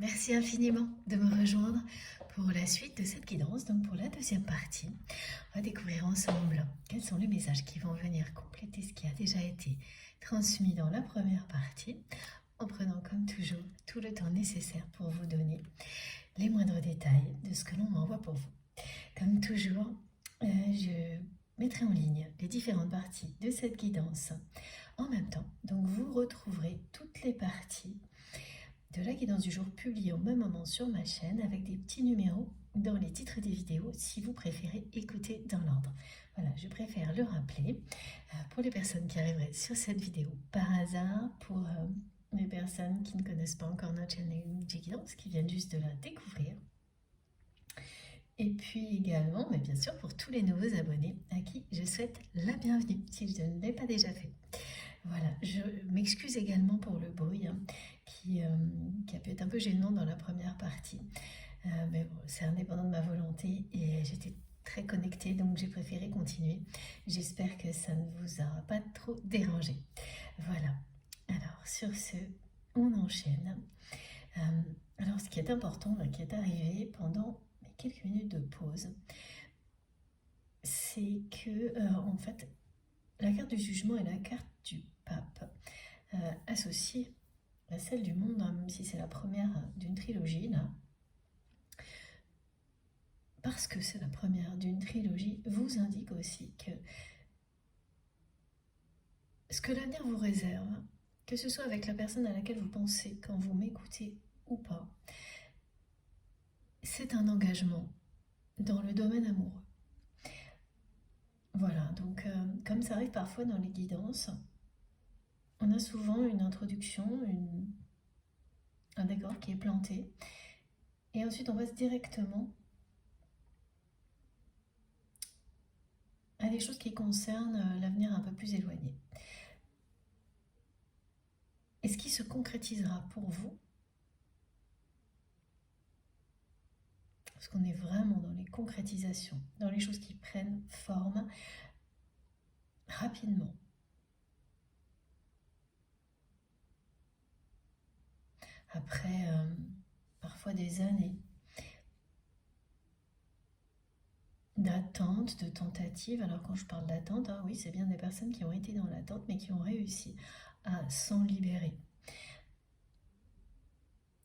Merci infiniment de me rejoindre pour la suite de cette guidance, donc pour la deuxième partie. On va découvrir ensemble quels sont les messages qui vont venir compléter ce qui a déjà été transmis dans la première partie, en prenant comme toujours tout le temps nécessaire pour vous donner les moindres détails de ce que l'on m'envoie pour vous. Comme toujours, je mettrai en ligne les différentes parties de cette guidance en même temps. Donc vous retrouverez toutes les parties de la guidance du jour publiée au même moment sur ma chaîne avec des petits numéros dans les titres des vidéos si vous préférez écouter dans l'ordre. Voilà, je préfère le rappeler pour les personnes qui arriveraient sur cette vidéo par hasard, pour les personnes qui ne connaissent pas encore notre chaîne Guidance, qui viennent juste de la découvrir. Et puis également, mais bien sûr, pour tous les nouveaux abonnés à qui je souhaite la bienvenue si je ne l'ai pas déjà fait. Voilà, je m'excuse également pour le bruit qui a pu être un peu gênant dans la première partie. Mais bon, c'est indépendant de ma volonté et j'étais très connectée, donc j'ai préféré continuer. J'espère que ça ne vous aura pas trop dérangé. Voilà, alors sur ce, on enchaîne. Alors ce qui est important, qui est arrivé pendant quelques minutes de pause, c'est que en fait, la carte du jugement et la carte du pape associée à celle du monde, même si c'est la première d'une trilogie là, parce que c'est la première d'une trilogie, vous indique aussi que ce que l'avenir vous réserve, que ce soit avec la personne à laquelle vous pensez quand vous m'écoutez ou pas, c'est un engagement dans le domaine amoureux. Voilà, donc comme ça arrive parfois dans les guidances, on a souvent une introduction, un décor qui est planté, et ensuite on passe directement à des choses qui concernent l'avenir un peu plus éloigné. Et ce qui se concrétisera pour vous, parce qu'on est vraiment dans les concrétisations, dans les choses qui prennent forme rapidement. Après parfois des années d'attente, de tentative. Alors quand je parle d'attente, oui, c'est bien des personnes qui ont été dans l'attente, mais qui ont réussi à s'en libérer.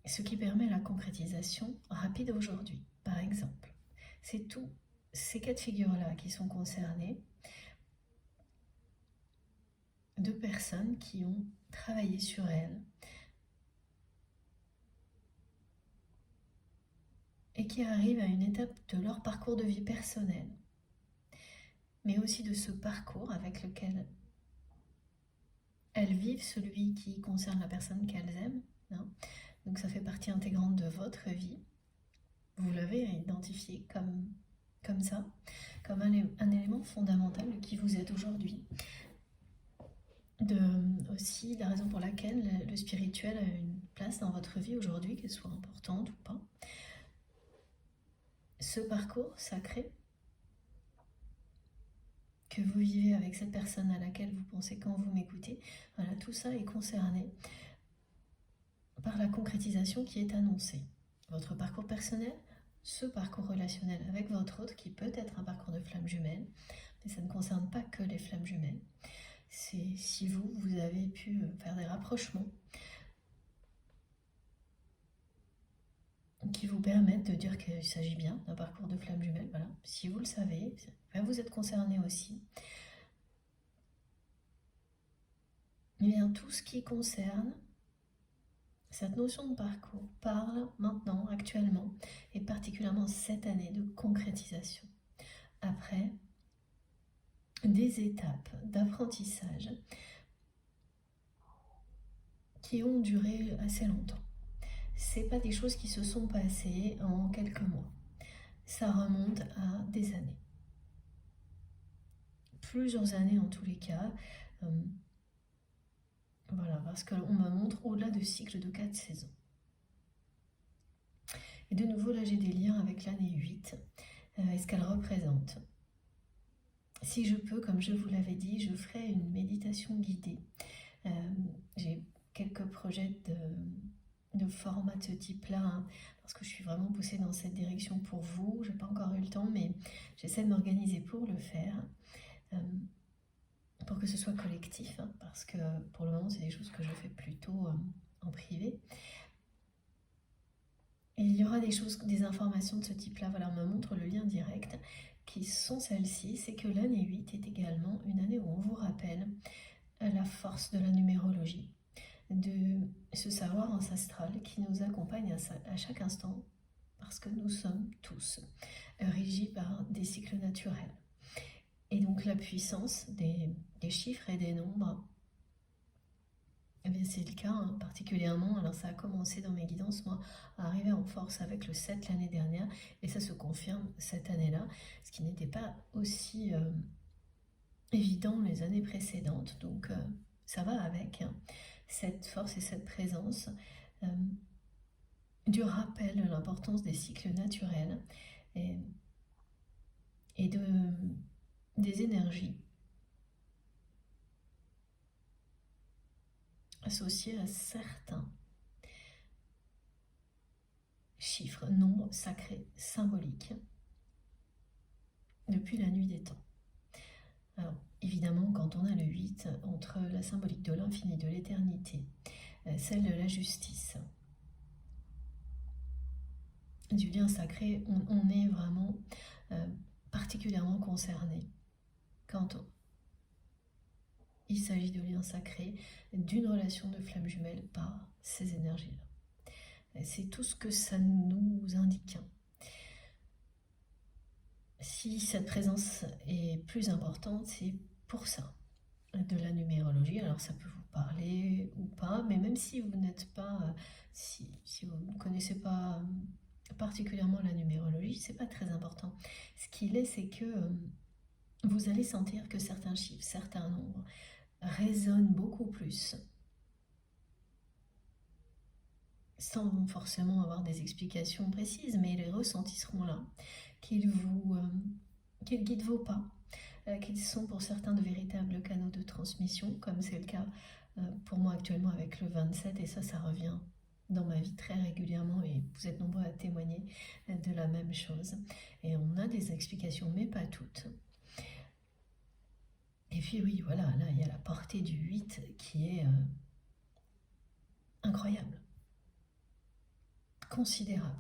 Ce qui permet la concrétisation rapide aujourd'hui, par exemple. C'est tous ces cas de figure-là qui sont concernés de personnes qui ont travaillé sur elles et qui arrivent à une étape de leur parcours de vie personnel, mais aussi de ce parcours avec lequel elles vivent celui qui concerne la personne qu'elles aiment. Donc ça fait partie intégrante de votre vie. Vous l'avez identifié comme ça, comme un élément fondamental de qui vous êtes aujourd'hui. Aussi la raison pour laquelle le spirituel a une place dans votre vie aujourd'hui, qu'elle soit importante ou pas. Ce parcours sacré que vous vivez avec cette personne à laquelle vous pensez quand vous m'écoutez, voilà, tout ça est concerné par la concrétisation qui est annoncée. Votre parcours personnel, ce parcours relationnel avec votre autre, qui peut être un parcours de flamme jumelle, mais ça ne concerne pas que les flammes jumelles. C'est si vous avez pu faire des rapprochements qui vous permettent de dire qu'il s'agit bien d'un parcours de flamme jumelle. Voilà. Si vous le savez, vous êtes concerné aussi. Eh bien, tout ce qui concerne cette notion de parcours parle maintenant, actuellement, et particulièrement cette année de concrétisation. Après des étapes d'apprentissage qui ont duré assez longtemps. C'est pas des choses qui se sont passées en quelques mois. Ça remonte à des années. Plusieurs années en tous les cas. Voilà, parce qu'on me montre au-delà de cycles de 4 saisons. Et de nouveau, là, j'ai des liens avec l'année 8 et ce qu'elle représente. Si je peux, comme je vous l'avais dit, je ferai une méditation guidée. J'ai quelques projets de format de ce type-là, hein, parce que je suis vraiment poussée dans cette direction pour vous. Je n'ai pas encore eu le temps, mais j'essaie de m'organiser pour le faire, pour que ce soit collectif, hein, parce que pour le moment, c'est des choses que je fais plutôt en privé. Et il y aura des choses, des informations de ce type-là. Voilà, on me montre le lien direct, qui sont celles-ci. C'est que l'année 8 est également une année où on vous rappelle la force de la numérologie, de ce savoir ancestral qui nous accompagne à chaque instant, parce que nous sommes tous régis par des cycles naturels. Et donc la puissance des chiffres et des nombres, eh bien c'est le cas, hein, particulièrement. Alors ça a commencé dans mes guidances, moi, à arriver en force avec le 7 l'année dernière, et ça se confirme cette année-là, ce qui n'était pas aussi évident les années précédentes. Donc ça va avec, hein, cette force et cette présence du rappel de l'importance des cycles naturels et des énergies associées à certains chiffres, nombres sacrés, symboliques, depuis la nuit des temps. Alors, évidemment, quand on a le 8, entre la symbolique de l'infini, de l'éternité, celle de la justice, du lien sacré, on est vraiment particulièrement concerné quand il s'agit de liens sacrés, d'une relation de flamme jumelle par ces énergies-là. C'est tout ce que ça nous indique. Si cette présence est plus importante, c'est pour ça, de la numérologie. Alors ça peut vous parler ou pas, mais même si vous n'êtes pas, si vous ne connaissez pas particulièrement la numérologie, c'est pas très important. Ce qu'il est, c'est que vous allez sentir que certains chiffres, certains nombres résonnent beaucoup plus, sans forcément avoir des explications précises, mais les ressentis seront là, qu'ils guident vos pas, qu'ils sont pour certains de véritables canaux de transmission, comme c'est le cas pour moi actuellement avec le 27, et ça revient dans ma vie très régulièrement, et vous êtes nombreux à témoigner de la même chose. Et on a des explications, mais pas toutes. Et puis oui, voilà, là il y a la portée du 8 qui est incroyable, considérable.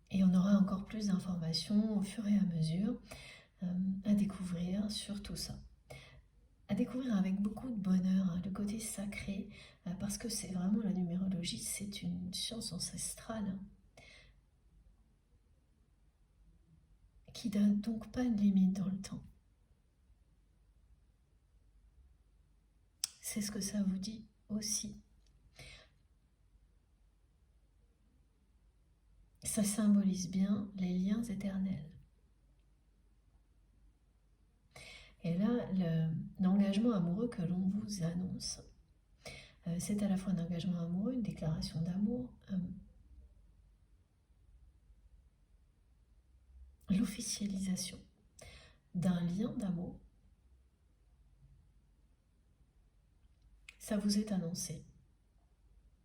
Et on aura encore plus d'informations au fur et à mesure à découvrir sur tout ça. À découvrir avec beaucoup de bonheur, hein, le côté sacré, parce que c'est vraiment la numérologie, c'est une science ancestrale qui n'a donc pas de limite dans le temps. C'est ce que ça vous dit aussi. Ça symbolise bien les liens éternels. Et là, l'engagement amoureux que l'on vous annonce, c'est à la fois un engagement amoureux, une déclaration d'amour, l'officialisation d'un lien d'amour. Ça vous est annoncé.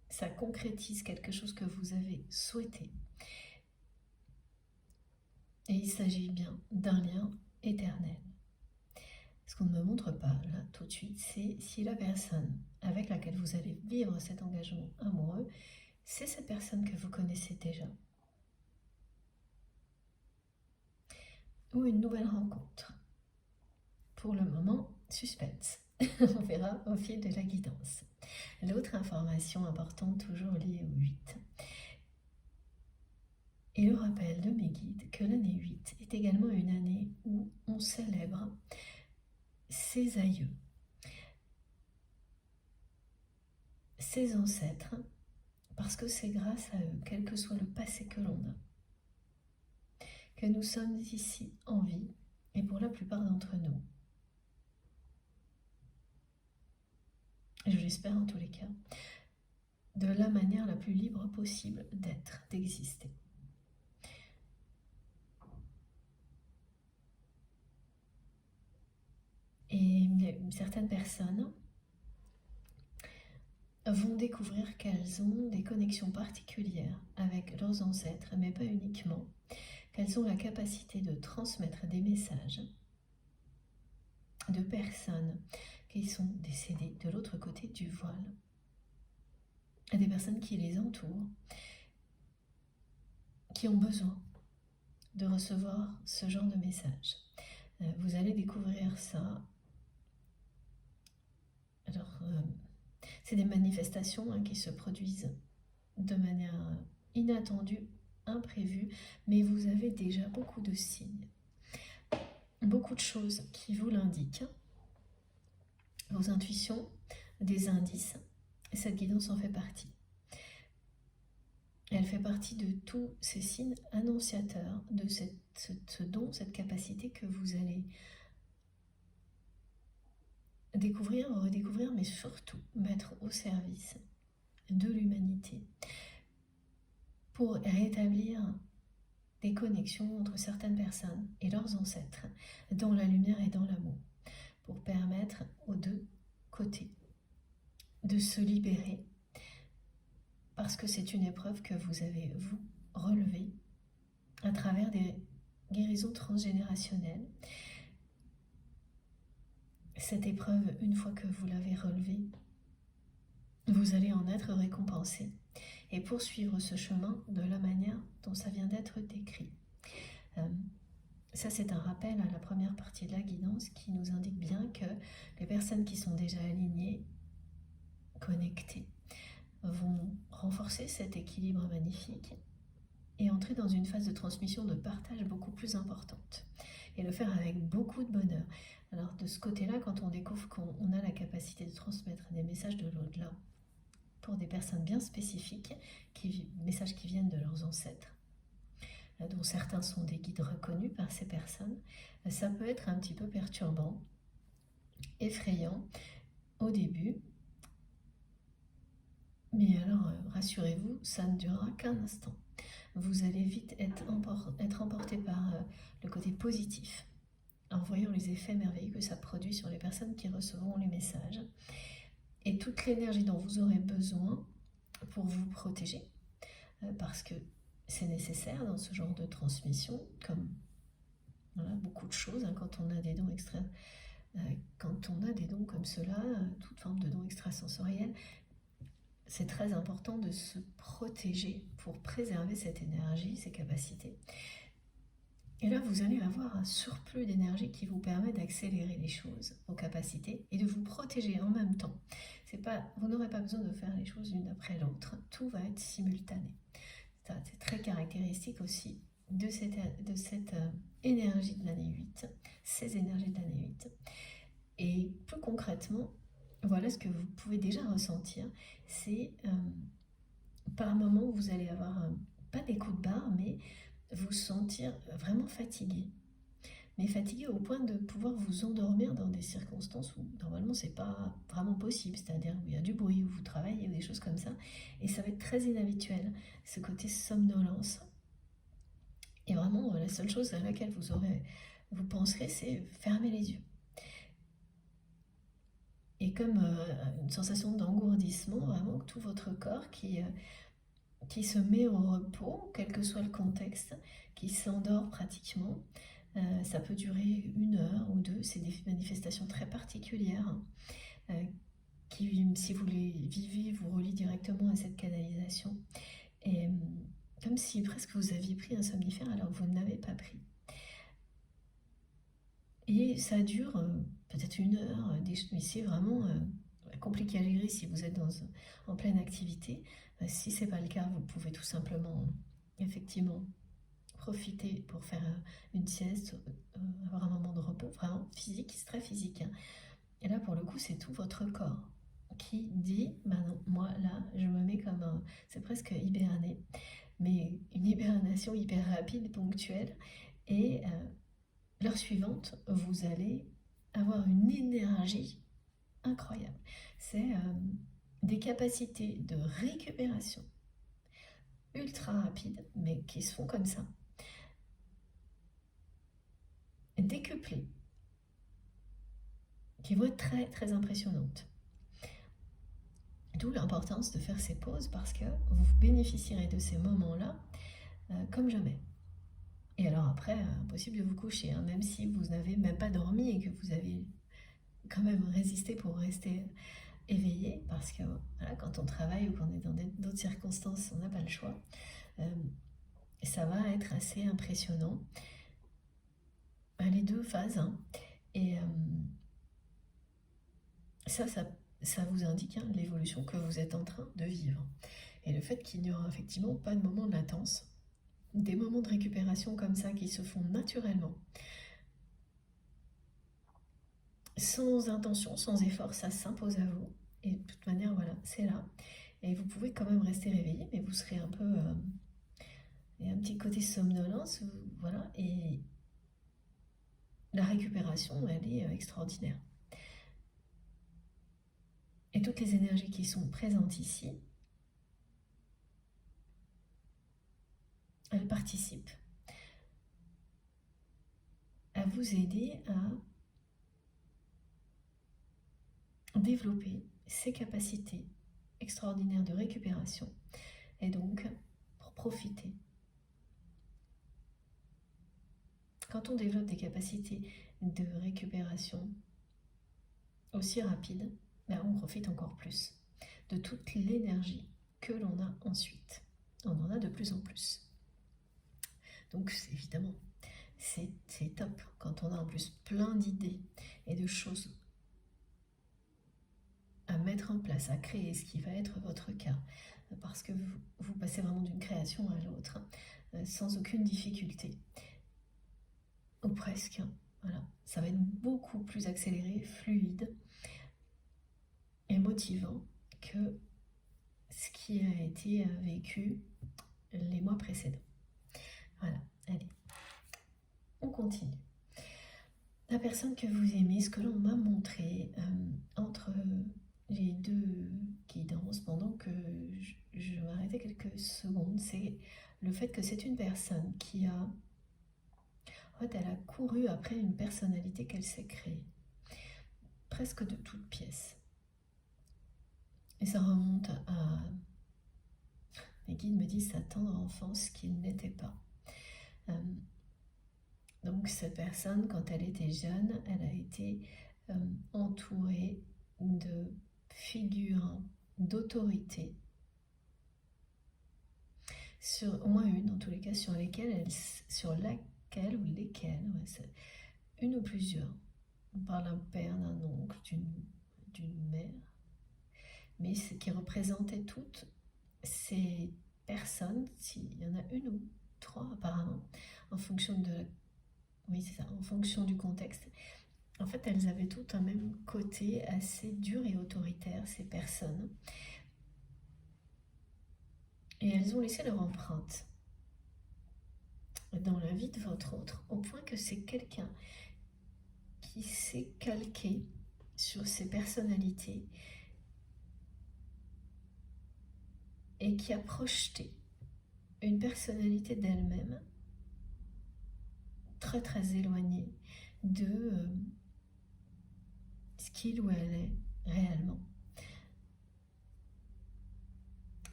Ça concrétise quelque chose que vous avez souhaité. Et il s'agit bien d'un lien éternel. Ce qu'on ne me montre pas là tout de suite, c'est si la personne avec laquelle vous allez vivre cet engagement amoureux, c'est cette personne que vous connaissez déjà. Ou une nouvelle rencontre. Pour le moment, suspense. On verra au fil de la guidance. L'autre information importante, toujours liée au 8, et le rappel de mes guides que l'année 8 est également une année où on célèbre ses aïeux, ses ancêtres, parce que c'est grâce à eux, quel que soit le passé que l'on a, que nous sommes ici en vie, et pour la plupart d'entre nous, je l'espère en tous les cas, de la manière la plus libre possible d'être, d'exister. Et certaines personnes vont découvrir qu'elles ont des connexions particulières avec leurs ancêtres, mais pas uniquement, qu'elles ont la capacité de transmettre des messages de personnes qui sont décédées de l'autre côté du voile, à des personnes qui les entourent, qui ont besoin de recevoir ce genre de message. Vous allez découvrir ça. Alors, c'est des manifestations qui se produisent de manière inattendue, imprévue, mais vous avez déjà beaucoup de signes, beaucoup de choses qui vous l'indiquent, vos intuitions, des indices, et cette guidance en fait partie. Elle fait partie de tous ces signes annonciateurs de ce don, cette capacité que vous allez découvrir, redécouvrir, mais surtout mettre au service de l'humanité pour rétablir des connexions entre certaines personnes et leurs ancêtres dans la lumière et dans l'amour, pour permettre aux deux côtés de se libérer, parce que c'est une épreuve que vous avez, vous, relevée à travers des guérisons transgénérationnelles. Cette épreuve, une fois que vous l'avez relevée, vous allez en être récompensé et poursuivre ce chemin de la manière dont ça vient d'être décrit. Ça, c'est un rappel à la première partie de la guidance qui nous indique bien que les personnes qui sont déjà alignées, connectées, vont renforcer cet équilibre magnifique et entrer dans une phase de transmission, de partage beaucoup plus importante, et le faire avec beaucoup de bonheur. Alors de ce côté-là, quand on découvre qu'on a la capacité de transmettre des messages de l'au-delà pour des personnes bien spécifiques, messages qui viennent de leurs ancêtres, dont certains sont des guides reconnus par ces personnes, ça peut être un petit peu perturbant, effrayant au début. Mais alors, rassurez-vous, ça ne durera qu'un instant. Vous allez vite être emporté par le côté positif, en voyant les effets merveilleux que ça produit sur les personnes qui recevront les messages, et toute l'énergie dont vous aurez besoin pour vous protéger, parce que c'est nécessaire dans ce genre de transmission, comme voilà, beaucoup de choses, quand on a des dons quand on a des dons comme cela, toute forme de dons extrasensoriels, c'est très important de se protéger pour préserver cette énergie, ces capacités. Et là, vous allez avoir un surplus d'énergie qui vous permet d'accélérer les choses, vos capacités, et de vous protéger en même temps. Vous n'aurez pas besoin de faire les choses l'une après l'autre, tout va être simultané. C'est très caractéristique aussi de cette énergie de l'année 8, ces énergies de l'année 8. Et plus concrètement, voilà ce que vous pouvez déjà ressentir, c'est par moments vous allez avoir pas des coups de barre, mais vous sentir vraiment fatigué. Mais fatigué au point de pouvoir vous endormir dans des circonstances où normalement c'est pas vraiment possible, c'est-à-dire où il y a du bruit, où vous travaillez, ou des choses comme ça, et ça va être très inhabituel, ce côté somnolence. Et vraiment, la seule chose à laquelle vous penserez, c'est fermer les yeux. Et comme une sensation d'engourdissement, vraiment tout votre corps qui se met au repos, quel que soit le contexte, qui s'endort pratiquement. Ça peut durer 1 heure ou 2, c'est des manifestations très particulières qui, si vous les vivez, vous relient directement à cette canalisation. Et comme si presque vous aviez pris un somnifère alors que vous ne l'avez pas pris. Et ça dure peut-être 1 heure, mais c'est vraiment compliqué à gérer si vous êtes en pleine activité. Si ce n'est pas le cas, vous pouvez tout simplement, effectivement, profiter pour faire une sieste, avoir un moment de repos, vraiment physique, c'est très physique. Et là, pour le coup, c'est tout votre corps qui dit, bah non, moi là, je me mets comme c'est presque hiberné, mais une hibernation hyper rapide, ponctuelle, et l'heure suivante, vous allez avoir une énergie incroyable. C'est des capacités de récupération ultra rapides, mais qui se font comme ça, décuplées, qui vont être très très impressionnantes. D'où l'importance de faire ces pauses parce que vous bénéficierez de ces moments-là comme jamais. Et alors après, impossible de vous coucher, hein, même si vous n'avez même pas dormi et que vous avez quand même résisté pour rester éveillé, parce que voilà, quand on travaille ou qu'on est dans d'autres circonstances, on n'a pas le choix. Ça va être assez impressionnant. Les deux phases, hein. Et ça vous indique l'évolution que vous êtes en train de vivre. Et le fait qu'il n'y aura effectivement pas de moment de latence, des moments de récupération comme ça qui se font naturellement, sans intention, sans effort, ça s'impose à vous. Et de toute manière, voilà, c'est là. Et vous pouvez quand même rester réveillé, mais vous serez un peu... il y a un petit côté somnolence, voilà. Et la récupération, elle est extraordinaire. Et toutes les énergies qui sont présentes ici, elles participent à vous aider à développer ces capacités extraordinaires de récupération et donc pour profiter. Quand on développe des capacités de récupération aussi rapides, on profite encore plus de toute l'énergie que l'on a ensuite. On en a de plus en plus. Donc évidemment, c'est top quand on a en plus plein d'idées et de choses à mettre en place, à créer, ce qui va être votre cas, parce que vous passez vraiment d'une création à l'autre sans aucune difficulté, ou presque. Voilà, ça va être beaucoup plus accéléré, fluide et motivant que ce qui a été vécu les mois précédents. Voilà, allez, on continue. La personne que vous aimez, ce que l'on m'a montré entre les deux guidances, pendant que je m'arrêtais quelques secondes, c'est le fait que c'est une personne qui a... En fait, elle a couru après une personnalité qu'elle s'est créée, presque de toutes pièces. Et ça remonte à... Mes guides me disent sa tendre enfance qu'il n'était pas. Donc cette personne, quand elle était jeune, elle a été entourée de figures d'autorité, sur au moins une en tous les cas, sur laquelle ou lesquelles, une ou plusieurs. On parle d'un père, d'un oncle, d'une mère, mais ce qui représentait toutes ces personnes, s'il y en a une ou trois apparemment, en fonction de oui, c'est ça, en fonction du contexte. En fait, elles avaient toutes un même côté assez dur et autoritaire, ces personnes. Et elles ont laissé leur empreinte dans la vie de votre autre, au point que c'est quelqu'un qui s'est calqué sur ces personnalités et qui a projeté une personnalité d'elle-même très très éloignée de ce qu'il ou elle est réellement.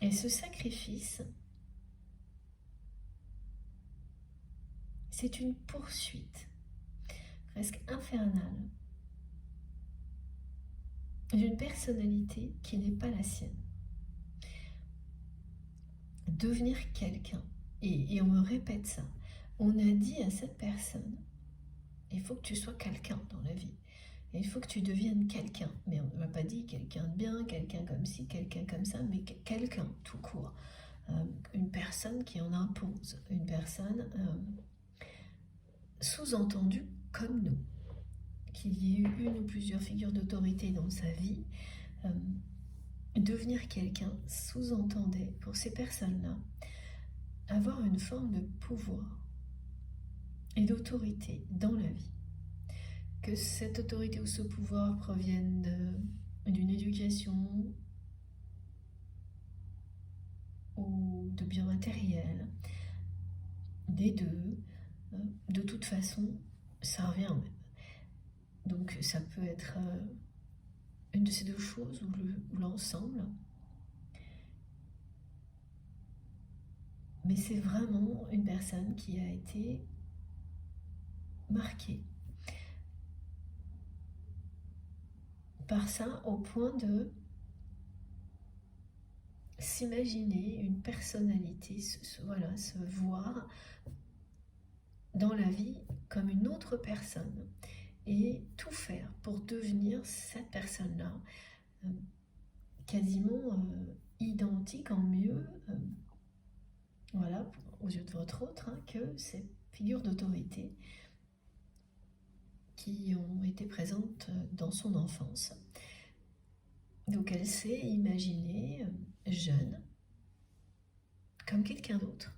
Et ce sacrifice, c'est une poursuite presque infernale d'une personnalité qui n'est pas la sienne. Devenir quelqu'un, et on me répète ça, on a dit à cette personne, il faut que tu sois quelqu'un dans la vie, il faut que tu deviennes quelqu'un, mais on ne m'a pas dit quelqu'un de bien, quelqu'un comme ci, quelqu'un comme ça, mais quelqu'un tout court, une personne qui en impose, une personne sous-entendue comme nous, qu'il y ait eu une ou plusieurs figures d'autorité dans sa vie. Devenir quelqu'un sous-entendait pour ces personnes-là avoir une forme de pouvoir et d'autorité dans la vie. Que cette autorité ou ce pouvoir provienne d'une éducation ou de biens matériels, des deux, de toute façon, ça revient au même. Donc ça peut être une de ces deux choses ou l'ensemble, Mais c'est vraiment une personne qui a été marquée par ça au point de s'imaginer une personnalité, voilà, se voir dans la vie comme une autre personne et tout faire pour devenir cette personne-là, quasiment identique en mieux, voilà, aux yeux de votre autre, hein, que ces figures d'autorité qui ont été présentes dans son enfance. Donc elle s'est imaginée jeune, comme quelqu'un d'autre,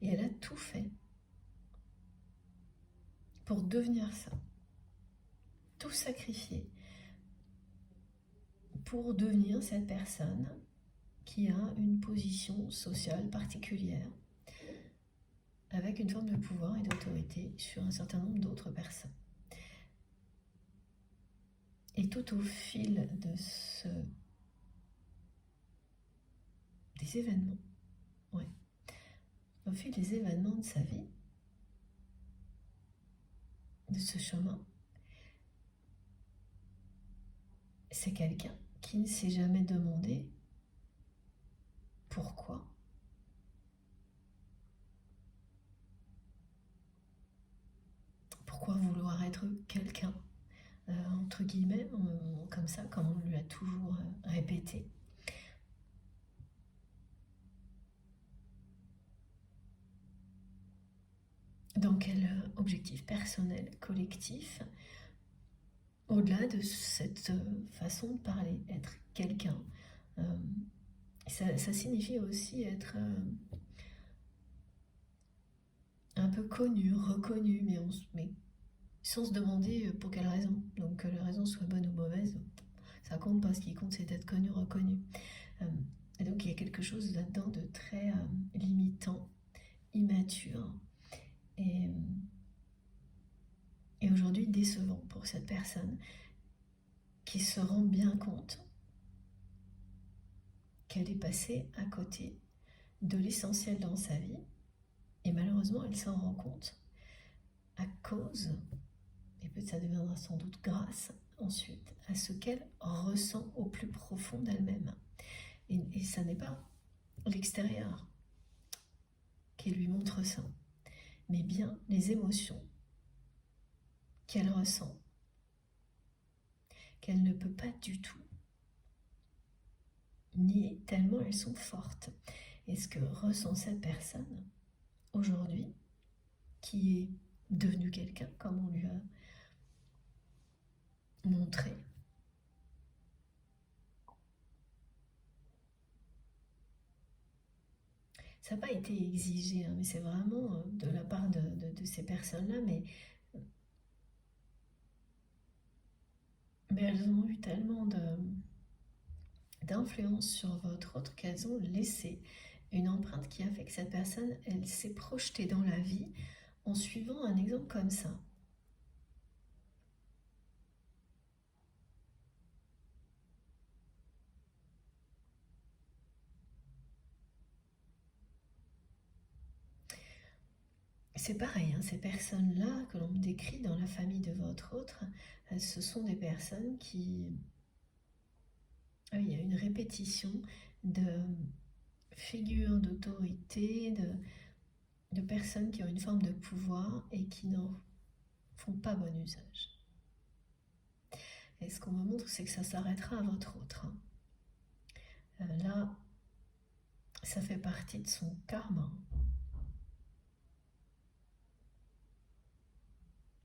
et elle a tout fait pour devenir ça, tout sacrifier pour devenir cette personne qui a une position sociale particulière, avec une forme de pouvoir et d'autorité sur un certain nombre d'autres personnes. Et tout au fil des événements, ouais, au fil des événements de sa vie, de ce chemin, c'est quelqu'un qui ne s'est jamais demandé pourquoi. Pourquoi vouloir être quelqu'un, entre guillemets, comme ça, comme on lui a toujours répété. Dans quel objectif personnel, collectif, au-delà de cette façon de parler, être quelqu'un. Ça signifie aussi être un peu connu, reconnu, mais sans se demander pour quelle raison. Donc que la raison soit bonne ou mauvaise, ça compte pas. Ce qui compte, c'est d'être connu, reconnu. Et donc il y a quelque chose là-dedans de très limitant, immature et aujourd'hui décevant pour cette personne qui se rend bien compte qu'elle est passée à côté de l'essentiel dans sa vie, et malheureusement elle s'en rend compte à cause, et peut-être ça deviendra sans doute grâce ensuite, à ce qu'elle ressent au plus profond d'elle-même. Et ça n'est pas l'extérieur qui lui montre ça, mais bien les émotions qu'elle ressent, qu'elle ne peut pas du tout nier tellement elles sont fortes. Et ce que ressent cette personne aujourd'hui, qui est devenue quelqu'un comme on lui a montré, ça n'a pas été exigé, hein, mais c'est vraiment de la part de ces personnes-là, mais elles ont eu tellement d'influence sur votre autre qu'elles ont laissé une empreinte qui a fait que cette personne, elle s'est projetée dans la vie en suivant un exemple comme ça. C'est pareil, hein, ces personnes-là que l'on décrit dans la famille de votre autre, ce sont des personnes qui... il y a une répétition de figures d'autorité, de personnes qui ont une forme de pouvoir et qui n'en font pas bon usage. Et ce qu'on me montre, c'est que ça s'arrêtera à votre autre. Là, ça fait partie de son karma.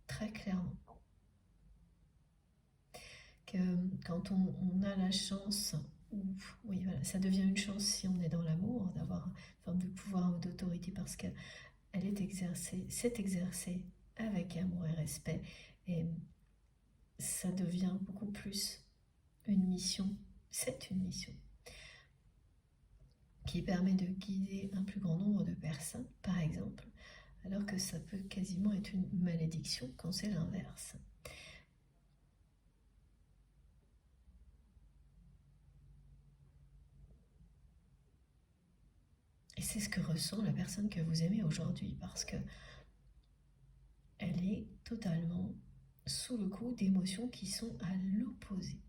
Très clairement. Que quand on a la chance, oui, voilà, ça devient une chance si on est dans l'amour, d'avoir une forme de pouvoir ou d'autorité parce qu'elle est exercée, c'est exercée avec amour et respect. Et ça devient beaucoup plus une mission. C'est une mission qui permet de guider un plus grand nombre de personnes, par exemple, alors que ça peut quasiment être une malédiction quand c'est l'inverse. Et c'est ce que ressent la personne que vous aimez aujourd'hui, parce que elle est totalement sous le coup d'émotions qui sont à l'opposé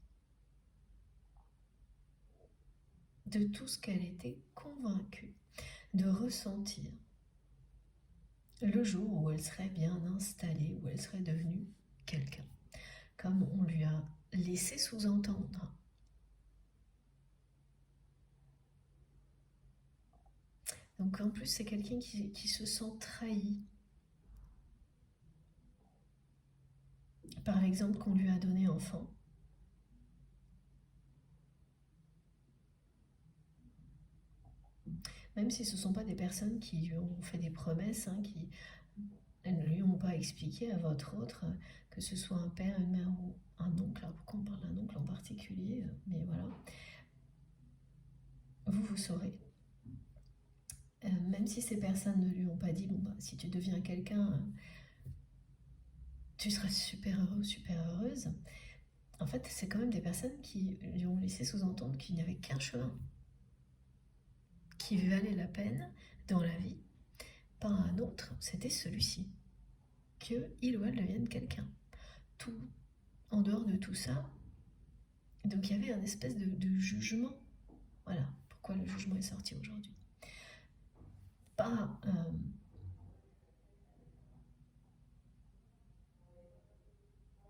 de tout ce qu'elle était convaincue de ressentir le jour où elle serait bien installée, où elle serait devenue quelqu'un, comme on lui a laissé sous-entendre. Donc en plus, c'est quelqu'un qui se sent trahi par l'exemple qu'on lui a donné enfant. Même si ce ne sont pas des personnes qui lui ont fait des promesses, qui ne lui ont pas expliqué à votre autre, que ce soit un père, une mère ou un oncle. Alors pourquoi on parle d'un oncle en particulier, mais voilà. Vous saurez. Même si ces personnes ne lui ont pas dit, bon bah si tu deviens quelqu'un, tu seras super heureux, super heureuse. En fait, c'est quand même des personnes qui lui ont laissé sous-entendre qu'il n'y avait qu'un chemin qui valait la peine dans la vie, pas un autre, c'était celui-ci. Qu'il ou elle devienne quelqu'un. Tout, en dehors de tout ça, donc il y avait un espèce de jugement. Voilà pourquoi le jugement est sorti aujourd'hui. Pas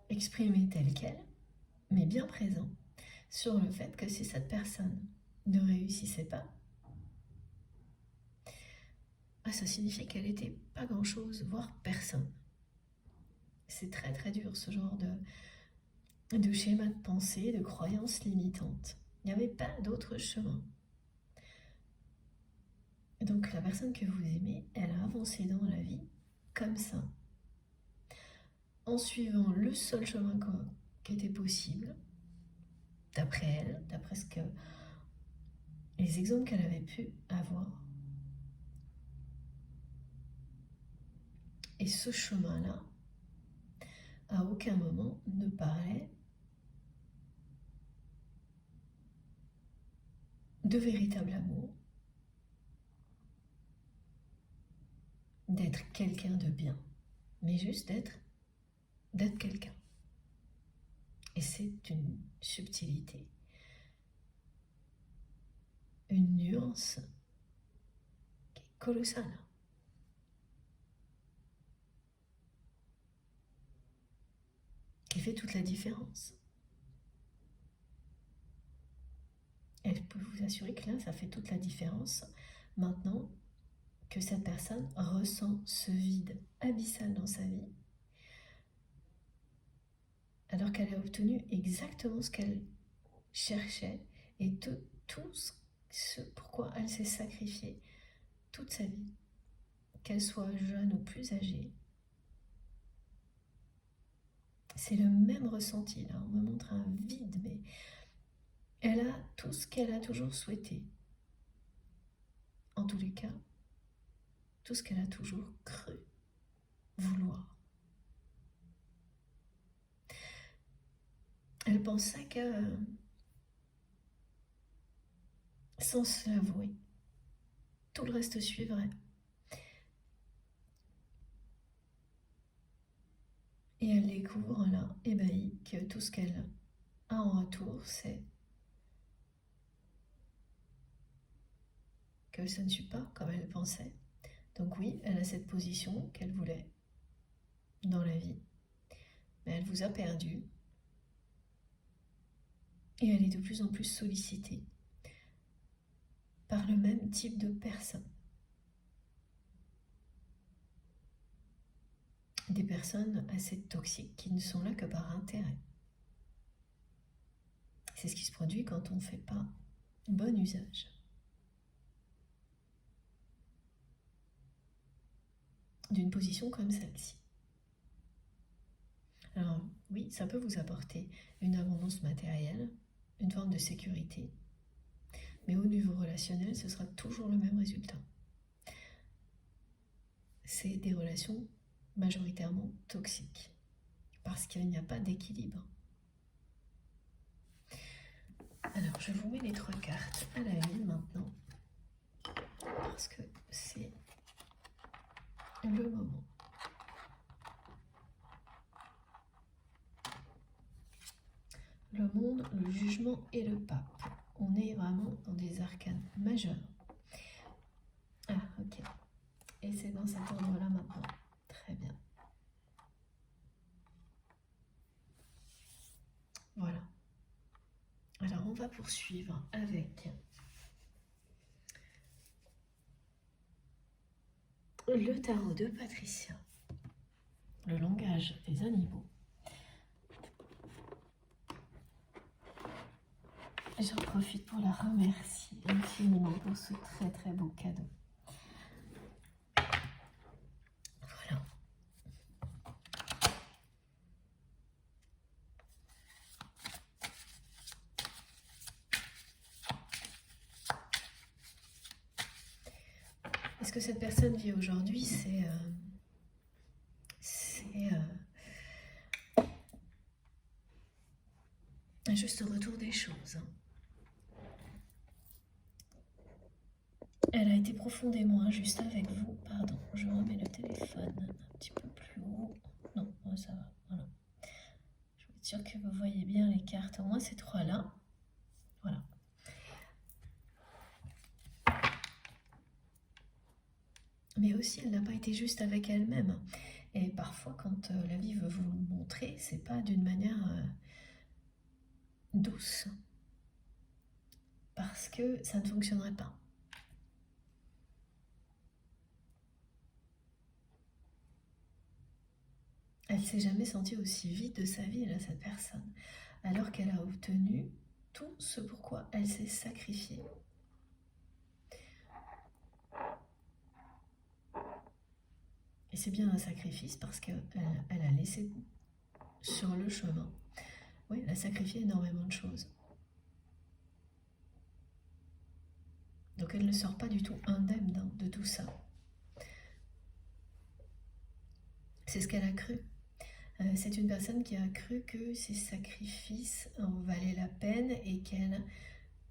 exprimé tel quel, mais bien présent sur le fait que si cette personne ne réussissait pas, ça signifiait qu'elle n'était pas grand-chose, voire personne. C'est très très dur ce genre de schéma de pensée, de croyances limitantes. Il n'y avait pas d'autre chemin. Donc la personne que vous aimez, elle a avancé dans la vie comme ça, en suivant le seul chemin qui était possible, d'après elle, d'après les exemples qu'elle avait pu avoir. Et ce chemin-là, à aucun moment ne parlait de véritable amour, d'être quelqu'un de bien, mais juste d'être quelqu'un. Et c'est une subtilité, une nuance qui est colossale. Qui fait toute la différence. Elle peut vous assurer que là, ça fait toute la différence. Maintenant que cette personne ressent ce vide abyssal dans sa vie, alors qu'elle a obtenu exactement ce qu'elle cherchait et tout ce pourquoi elle s'est sacrifiée toute sa vie, qu'elle soit jeune ou plus âgée. C'est le même ressenti, là. On me montre un vide, mais elle a tout ce qu'elle a toujours souhaité. En tous les cas, tout ce qu'elle a toujours cru vouloir. Elle pensait que, sans se l'avouer, tout le reste suivrait. Et elle découvre là, ébahie, que tout ce qu'elle a en retour, c'est que ça ne suit pas comme elle pensait. Donc oui, elle a cette position qu'elle voulait dans la vie, mais elle vous a perdu. Et elle est de plus en plus sollicitée par le même type de personnes. Des personnes assez toxiques qui ne sont là que par intérêt. C'est ce qui se produit quand on ne fait pas bon usage d'une position comme celle-ci. Alors oui, ça peut vous apporter une abondance matérielle, une forme de sécurité, mais au niveau relationnel, ce sera toujours le même résultat. C'est des relations majoritairement toxiques, parce qu'il n'y a pas d'équilibre. Alors, je vous mets les 3 cartes à la une maintenant. parce que c'est le moment. Le monde, le jugement et le pape. On est vraiment dans des arcanes majeurs. Ah, ok. Et c'est dans cet ordre-là maintenant. Très bien. Voilà. Alors, on va poursuivre avec le tarot de Patricia. Le langage des animaux. J'en profite pour la remercier infiniment pour ce très très beau cadeau. Voilà. Est-ce que cette personne vit aujourd'hui? C'est juste retour des choses. Elle a été profondément injuste avec vous. Pardon, je remets le téléphone un petit peu plus haut. Non, ça va. Voilà. Je veux être sûre que vous voyez bien les cartes. Au moins ces trois-là. Voilà. Mais aussi, elle n'a pas été juste avec elle-même. Et parfois, quand la vie veut vous le montrer, c'est pas d'une manière douce. Parce que ça ne fonctionnerait pas. Elle ne s'est jamais sentie aussi vide de sa vie, là, cette personne. Alors qu'elle a obtenu tout ce pourquoi elle s'est sacrifiée. Et c'est bien un sacrifice parce qu'elle a laissé sur le chemin. Oui, elle a sacrifié énormément de choses. Donc elle ne sort pas du tout indemne de tout ça. C'est ce qu'elle a cru. C'est une personne qui a cru que ses sacrifices en valaient la peine et qu'elle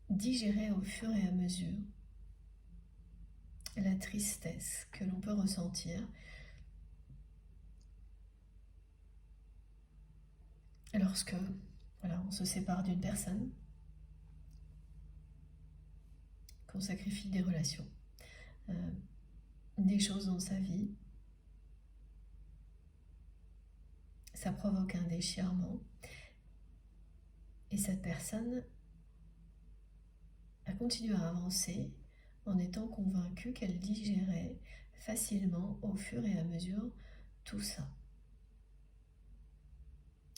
digérait au fur et à mesure la tristesse que l'on peut ressentir lorsque voilà, on se sépare d'une personne, qu'on sacrifie des relations, des choses dans sa vie. Ça provoque un déchirement et cette personne a continué à avancer en étant convaincue qu'elle digérait facilement au fur et à mesure tout ça.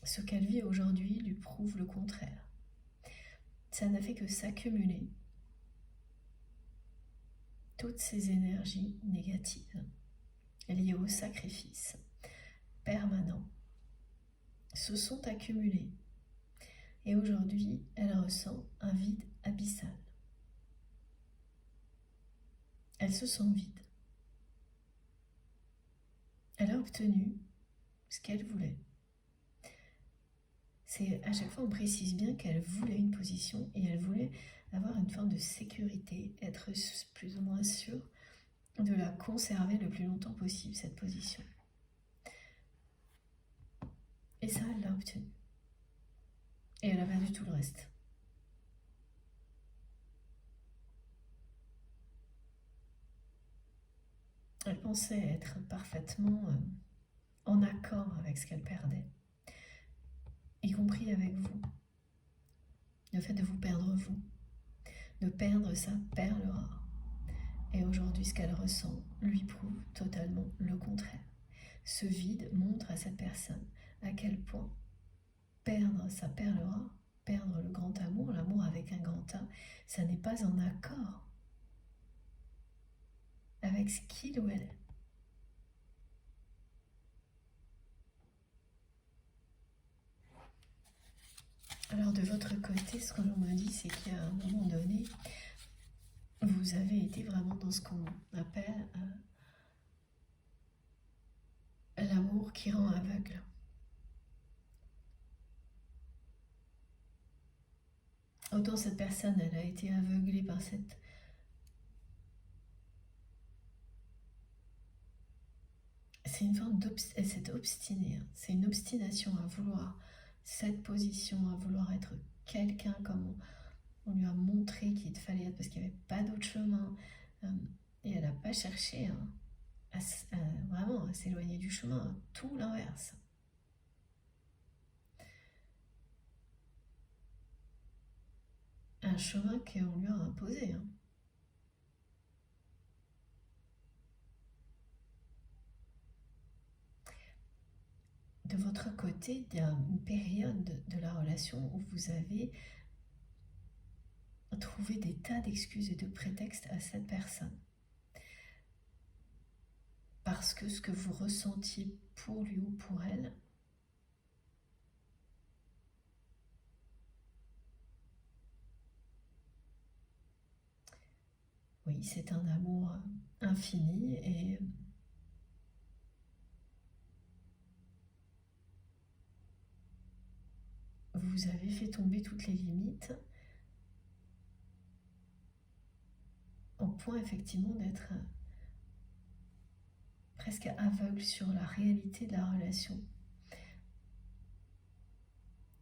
Ce qu'elle vit aujourd'hui lui prouve le contraire. Ça n'a fait que s'accumuler toutes ces énergies négatives liées au sacrifice permanent se sont accumulées et aujourd'hui elle ressent un vide abyssal. Elle se sent vide. Elle a obtenu ce qu'elle voulait. C'est à chaque fois on précise bien qu'elle voulait une position et elle voulait avoir une forme de sécurité, être plus ou moins sûre de la conserver le plus longtemps possible, cette position. Et ça, elle l'a obtenu. Et elle a perdu tout le reste. Elle pensait être parfaitement en accord avec ce qu'elle perdait, y compris avec vous. Le fait de vous perdre vous, de perdre sa perle rare. Et aujourd'hui, ce qu'elle ressent lui prouve totalement le contraire. Ce vide montre à cette personne à quel point perdre sa perle rare, perdre le grand amour, l'amour avec un grand A, ça n'est pas en accord avec ce qu'il ou elle est. Alors de votre côté, ce que l'on me dit, c'est qu'à un moment donné, vous avez été vraiment dans ce qu'on appelle l'amour qui rend aveugle. Autant cette personne, elle a été aveuglée par cette c'est une forme c'est obstiné, hein. C'est une obstination à vouloir cette position, à vouloir être quelqu'un comme on lui a montré qu'il fallait être parce qu'il n'y avait pas d'autre chemin. Et elle n'a pas cherché vraiment à s'éloigner du chemin, tout l'inverse. Un chemin qu'on lui a imposé. Hein. De votre côté, il y a une période de la relation où vous avez trouvé des tas d'excuses et de prétextes à cette personne. Parce que ce que vous ressentiez pour lui ou pour elle oui, c'est un amour infini et vous avez fait tomber toutes les limites au point effectivement d'être presque aveugle sur la réalité de la relation.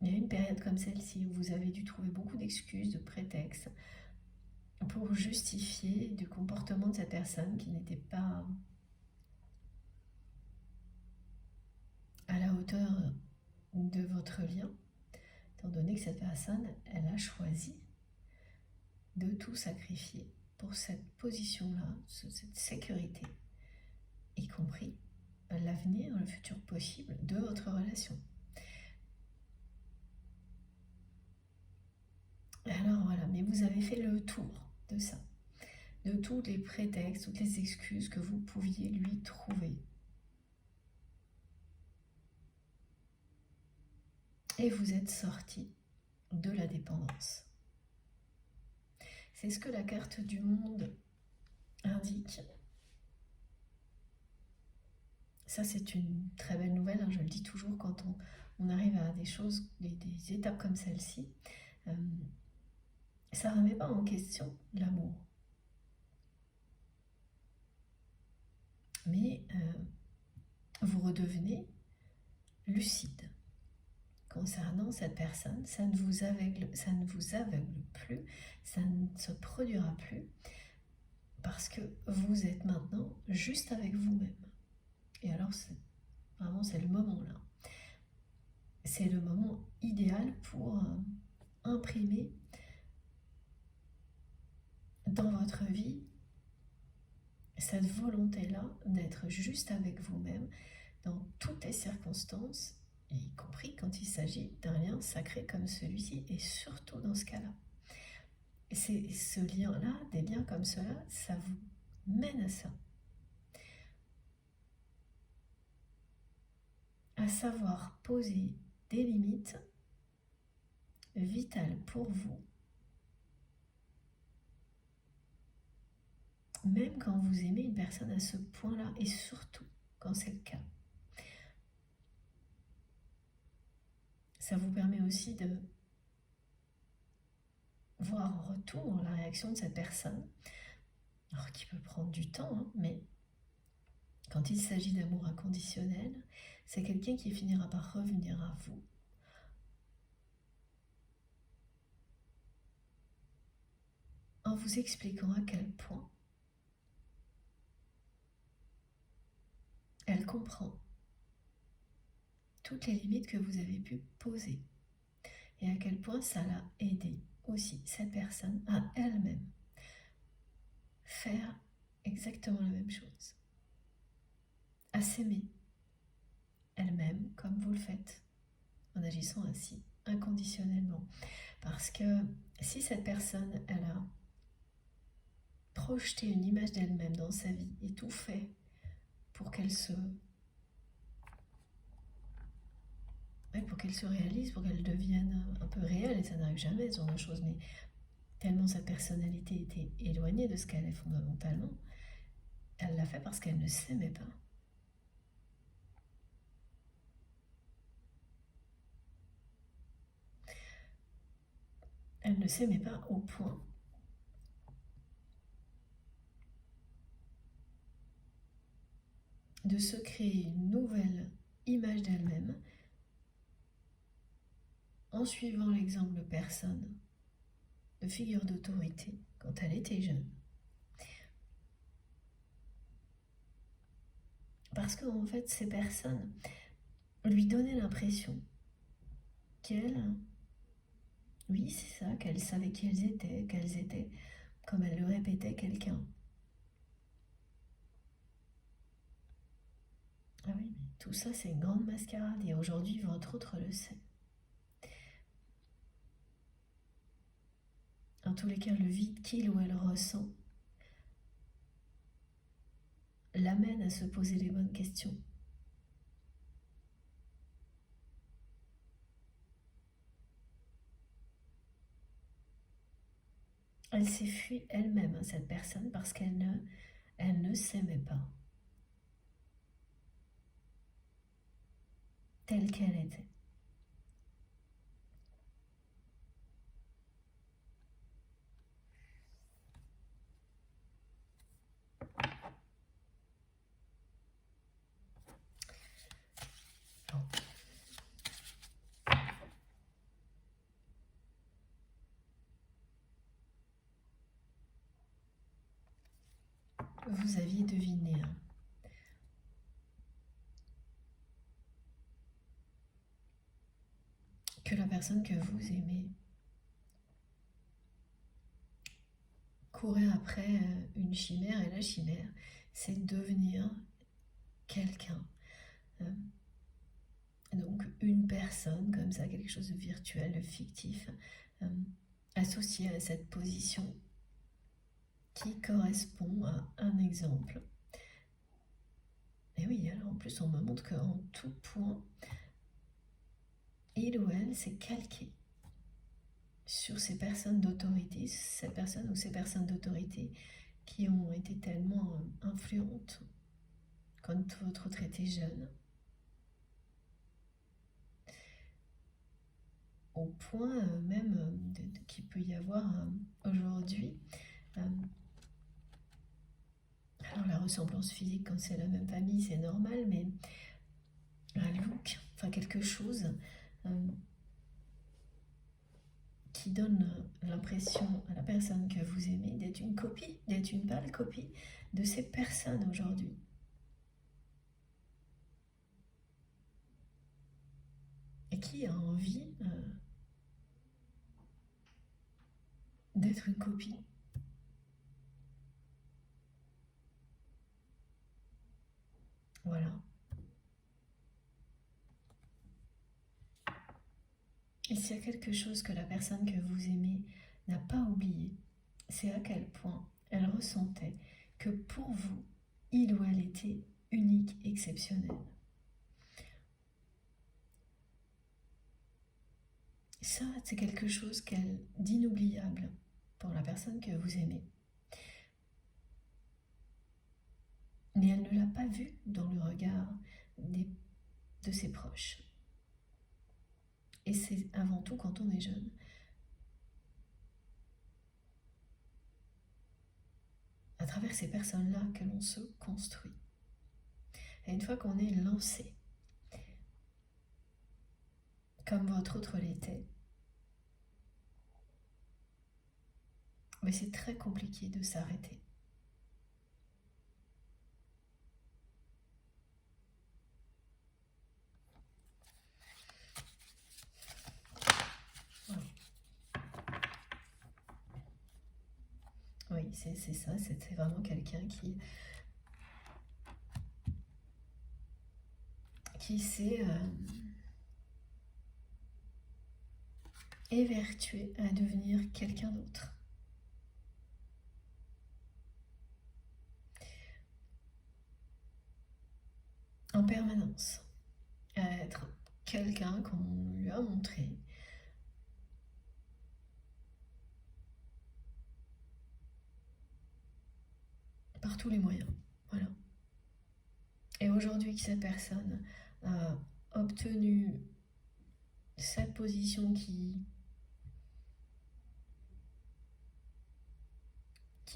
Il y a une période comme celle-ci où vous avez dû trouver beaucoup d'excuses, de prétextes pour justifier du comportement de cette personne qui n'était pas à la hauteur de votre lien, étant donné que cette personne, elle a choisi de tout sacrifier pour cette position-là, cette sécurité, y compris l'avenir, le futur possible de votre relation. Alors voilà, mais vous avez fait le tour de ça, de tous les prétextes, toutes les excuses que vous pouviez lui trouver. Et vous êtes sorti de la dépendance. C'est ce que la carte du monde indique. Ça, c'est une très belle nouvelle, hein, je le dis toujours quand on arrive à des choses, des étapes comme celle-ci. Ça ne remet pas en question l'amour. Mais vous redevenez lucide concernant cette personne. Ça ne vous aveugle plus, ça ne se produira plus, parce que vous êtes maintenant juste avec vous-même. Et alors, c'est le moment là. C'est le moment idéal pour imprimer dans votre vie cette volonté-là d'être juste avec vous-même dans toutes les circonstances, y compris quand il s'agit d'un lien sacré comme celui-ci, et surtout dans ce cas-là. Et c'est ce lien-là, des liens comme cela, ça vous mène à ça. À savoir poser des limites vitales pour vous, même quand vous aimez une personne à ce point-là, et surtout quand c'est le cas. Ça vous permet aussi de voir en retour la réaction de cette personne, alors qui peut prendre du temps, hein, mais quand il s'agit d'amour inconditionnel, c'est quelqu'un qui finira par revenir à vous. En vous expliquant à quel point elle comprend toutes les limites que vous avez pu poser et à quel point ça l'a aidé aussi, cette personne, à elle-même faire exactement la même chose, à s'aimer elle-même comme vous le faites en agissant ainsi inconditionnellement. Parce que si cette personne, elle a projeté une image d'elle-même dans sa vie et tout fait pour qu'elle se réalise, pour qu'elle devienne un peu réelle, et ça n'arrive jamais ce genre de choses, mais tellement sa personnalité était éloignée de ce qu'elle est fondamentalement, elle l'a fait parce qu'elle ne s'aimait pas. Elle ne s'aimait pas au point de se créer une nouvelle image d'elle-même en suivant l'exemple de personnes, de figures d'autorité quand elle était jeune. Parce qu'en fait, ces personnes lui donnaient l'impression qu'elle, oui, c'est ça, qu'elle savait qui qu'elles étaient, comme elle le répétait, quelqu'un. Ah oui, mais tout ça, c'est une grande mascarade, et aujourd'hui, votre autre le sait. En tous les cas, le vide qu'il ou elle ressent l'amène à se poser les bonnes questions. Elle s'est fuie elle-même, cette personne, parce qu'elle ne s'aimait pas telle qu'elle était. Bon. Vous aviez deviné, hein, que la personne que vous aimez courait après une chimère, et la chimère, c'est devenir quelqu'un. Donc une personne comme ça, quelque chose de virtuel, de fictif, associé à cette position qui correspond à un exemple. Et oui, alors en plus on me montre qu'en tout point, il ou elle s'est calqué sur ces personnes d'autorité, cette personne ou ces personnes d'autorité qui ont été tellement influentes quand votre autre était jeune, au point même qu'il peut y avoir aujourd'hui. Alors la ressemblance physique, quand c'est la même famille, c'est normal, mais un look, enfin quelque chose qui donne l'impression à la personne que vous aimez d'être une copie, d'être une pâle copie de ces personnes aujourd'hui. Et qui a envie d'être une copie. Voilà. Et s'il y a quelque chose que la personne que vous aimez n'a pas oublié, c'est à quel point elle ressentait que pour vous, il ou elle était unique, exceptionnel. Ça, c'est quelque chose d'inoubliable pour la personne que vous aimez. Mais elle ne l'a pas vu dans le regard de ses proches. Et c'est avant tout quand on est jeune. À travers ces personnes-là que l'on se construit. Et une fois qu'on est lancé, comme votre autre l'était, mais c'est très compliqué de s'arrêter. Voilà. Oui, c'est ça, c'est vraiment quelqu'un qui s'est évertué à devenir quelqu'un d'autre. En permanence, à être quelqu'un qu'on lui a montré, par tous les moyens. Voilà. Et aujourd'hui que cette personne a obtenu cette position qui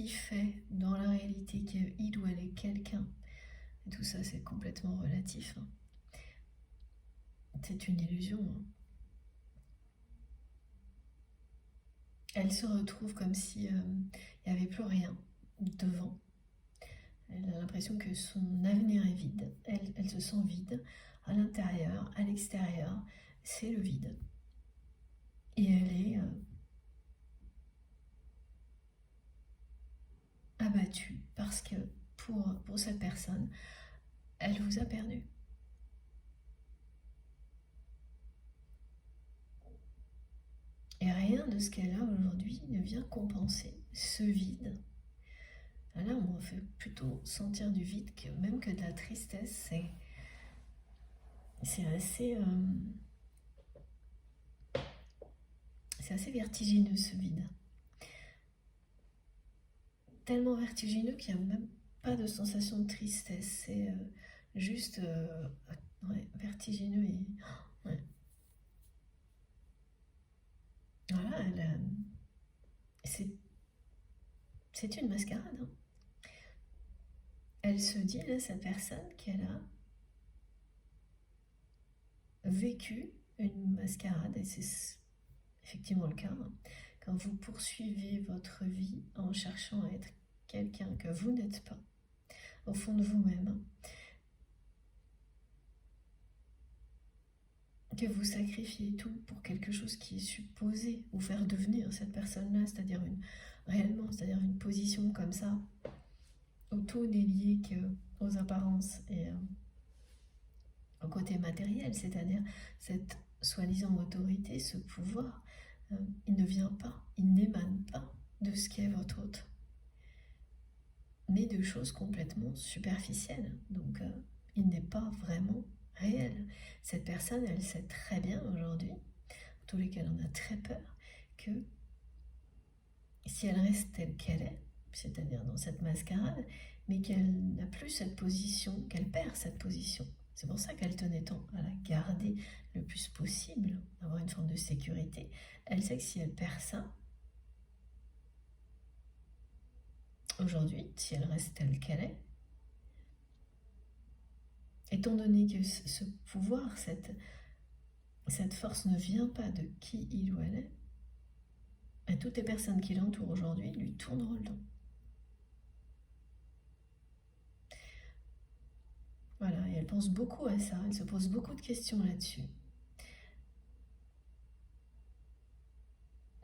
fait dans la réalité qu'il ou elle est quelqu'un Et tout ça, c'est complètement relatif. Hein. C'est une illusion. Hein. Elle se retrouve comme si il n'y avait plus rien devant. Elle a l'impression que son avenir est vide. Elle se sent vide à l'intérieur, à l'extérieur. C'est le vide. Et elle est abattue parce que pour cette personne, elle vous a perdu. Et rien de ce qu'elle a aujourd'hui ne vient compenser ce vide. Là, on fait plutôt sentir du vide que même que de la tristesse. C'est assez vertigineux, ce vide. Tellement vertigineux qu'il n'y a même pas de sensation de tristesse. C'est juste vertigineux. Et, ouais. Voilà, c'est une mascarade. Hein. Elle se dit, là, cette personne, qu'elle a vécu une mascarade, et c'est effectivement le cas. Hein. Quand vous poursuivez votre vie en cherchant à être quelqu'un que vous n'êtes pas, au fond de vous-même, que vous sacrifiez tout pour quelque chose qui est supposé vous faire devenir cette personne-là, c'est-à-dire une position comme ça, où tout n'est lié qu'aux apparences et au côté matériel, c'est-à-dire cette soi-disant autorité, ce pouvoir, il ne vient pas, il n'émane pas de ce qu'est votre autre, mais de choses complètement superficielles. Donc, il n'est pas vraiment réel. Cette personne, elle sait très bien aujourd'hui, en tous les cas, elle en a très peur, que si elle reste telle qu'elle est, c'est-à-dire dans cette mascarade, mais qu'elle n'a plus cette position, qu'elle perd cette position. C'est pour ça qu'elle tenait tant à la garder le plus possible, avoir une forme de sécurité. Elle sait que si elle perd ça, aujourd'hui, si elle reste telle qu'elle est, étant donné que ce pouvoir, cette force ne vient pas de qui il ou elle est, et toutes les personnes qui l'entourent aujourd'hui lui tourneront le dos. Voilà, et elle pense beaucoup à ça, elle se pose beaucoup de questions là-dessus.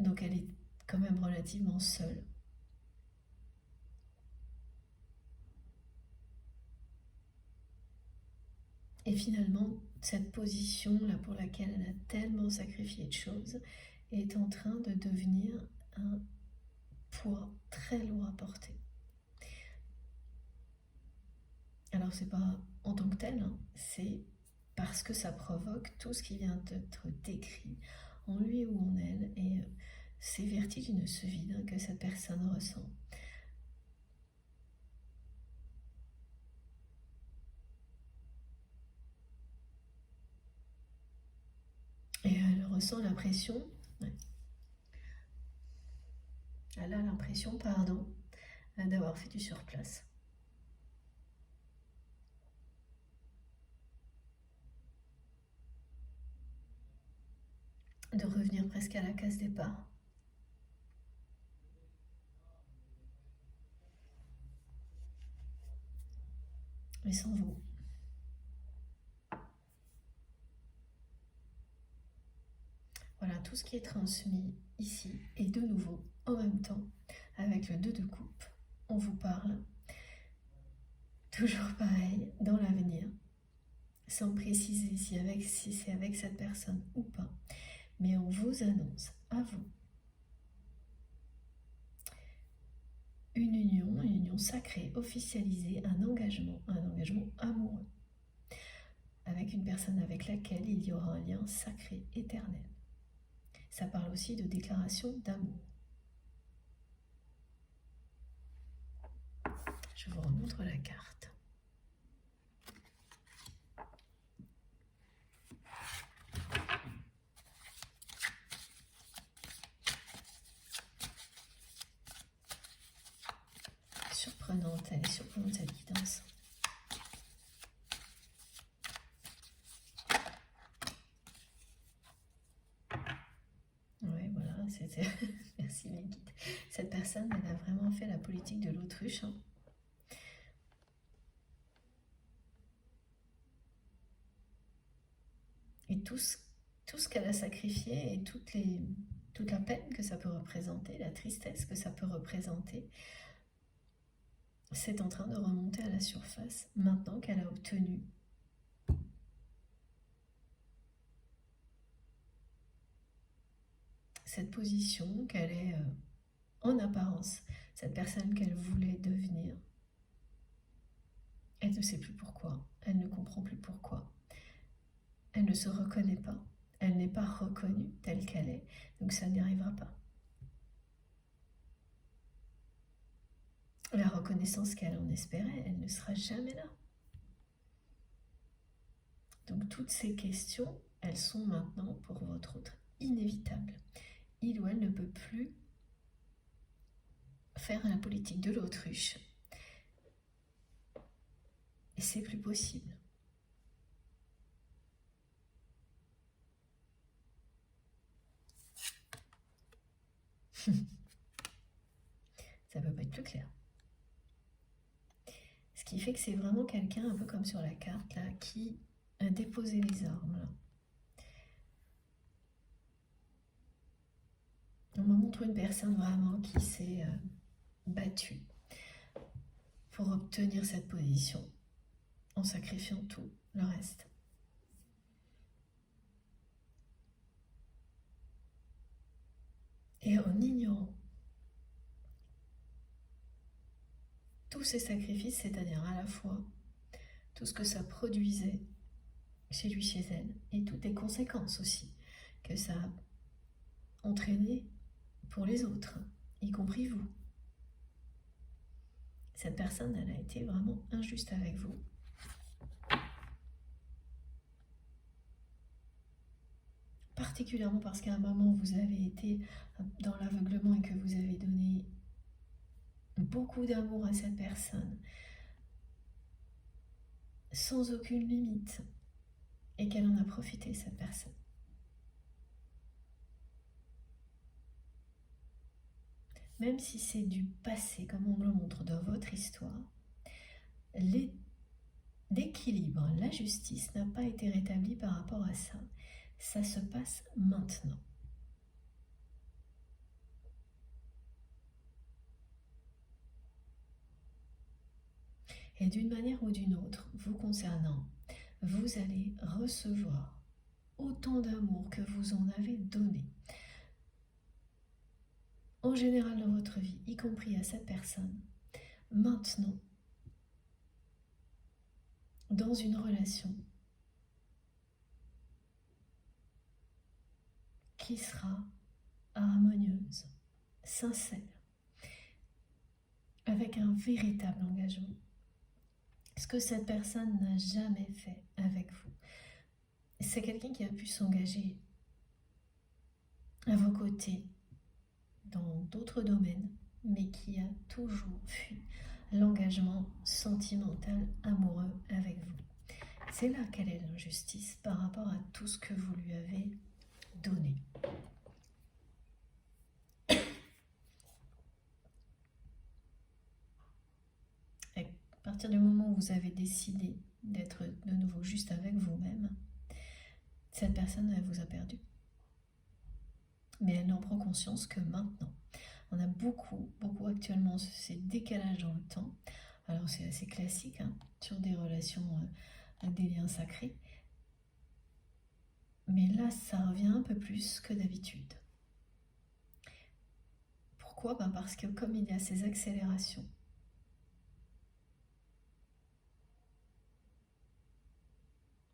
Donc elle est quand même relativement seule. Et finalement, cette position-là pour laquelle elle a tellement sacrifié de choses est en train de devenir un poids très lourd à porter. Alors c'est pas en tant que tel, hein, c'est parce que ça provoque tout ce qui vient d'être décrit en lui ou en elle, et c'est vertigineux ce vide hein, que cette personne ressent. Et elle ressent l'impression, ouais. Elle a l'impression, pardon, d'avoir fait du surplace. De revenir presque à la case départ. Mais sans vous. Voilà, tout ce qui est transmis ici et de nouveau en même temps avec le 2 de coupe. On vous parle toujours pareil dans l'avenir, sans préciser si c'est avec cette personne ou pas. Mais on vous annonce à vous une union sacrée, officialisée, un engagement amoureux, avec une personne avec laquelle il y aura un lien sacré, éternel. Ça parle aussi de déclaration d'amour. Je vous remontre la carte. Surprenante cette guidance. Merci mes guides. Cette personne, elle a vraiment fait la politique de l'autruche. Hein. Et tout ce qu'elle a sacrifié et toute la peine que ça peut représenter, la tristesse que ça peut représenter, c'est en train de remonter à la surface maintenant qu'elle a obtenu cette position, qu'elle est en apparence cette personne qu'elle voulait devenir. Elle ne sait plus pourquoi, elle ne comprend plus pourquoi. Elle ne se reconnaît pas, elle n'est pas reconnue telle qu'elle est, donc ça n'y arrivera pas. La reconnaissance qu'elle en espérait, elle ne sera jamais là. Donc toutes ces questions, elles sont maintenant pour votre autre inévitables. Il ou elle ne peut plus faire la politique de l'autruche. Et c'est plus possible. Ça peut pas être plus clair. Ce qui fait que c'est vraiment quelqu'un, un peu comme sur la carte, là, qui a déposé les armes. Là. On me montre une personne vraiment qui s'est battue pour obtenir cette position, en sacrifiant tout le reste. Et en ignorant tous ces sacrifices, c'est-à-dire à la fois tout ce que ça produisait chez lui, chez elle, et toutes les conséquences aussi que ça a entraîné pour les autres, y compris vous. Cette personne, elle a été vraiment injuste avec vous. Particulièrement parce qu'à un moment, vous avez été dans l'aveuglement et que vous avez donné beaucoup d'amour à cette personne, sans aucune limite, et qu'elle en a profité, cette personne. Même si c'est du passé, comme on me le montre dans votre histoire, l'équilibre, la justice n'a pas été rétablie par rapport à ça. Ça se passe maintenant. Et d'une manière ou d'une autre, vous concernant, vous allez recevoir autant d'amour que vous en avez donné. En général dans votre vie, y compris à cette personne, maintenant, dans une relation qui sera harmonieuse, sincère, avec un véritable engagement. Ce que cette personne n'a jamais fait avec vous. C'est quelqu'un qui a pu s'engager à vos côtés dans d'autres domaines, mais qui a toujours fui l'engagement sentimental, amoureux avec vous. C'est là quelle est l'injustice par rapport à tout ce que vous lui avez donné. À partir du moment où vous avez décidé d'être de nouveau juste avec vous-même, cette personne, elle vous a perdu. Mais elle n'en prend conscience que maintenant. On a beaucoup actuellement ces décalages dans le temps. Alors c'est assez classique hein, sur des relations, des liens sacrés. Mais là, ça revient un peu plus que d'habitude. Pourquoi ? Parce que comme il y a ces accélérations,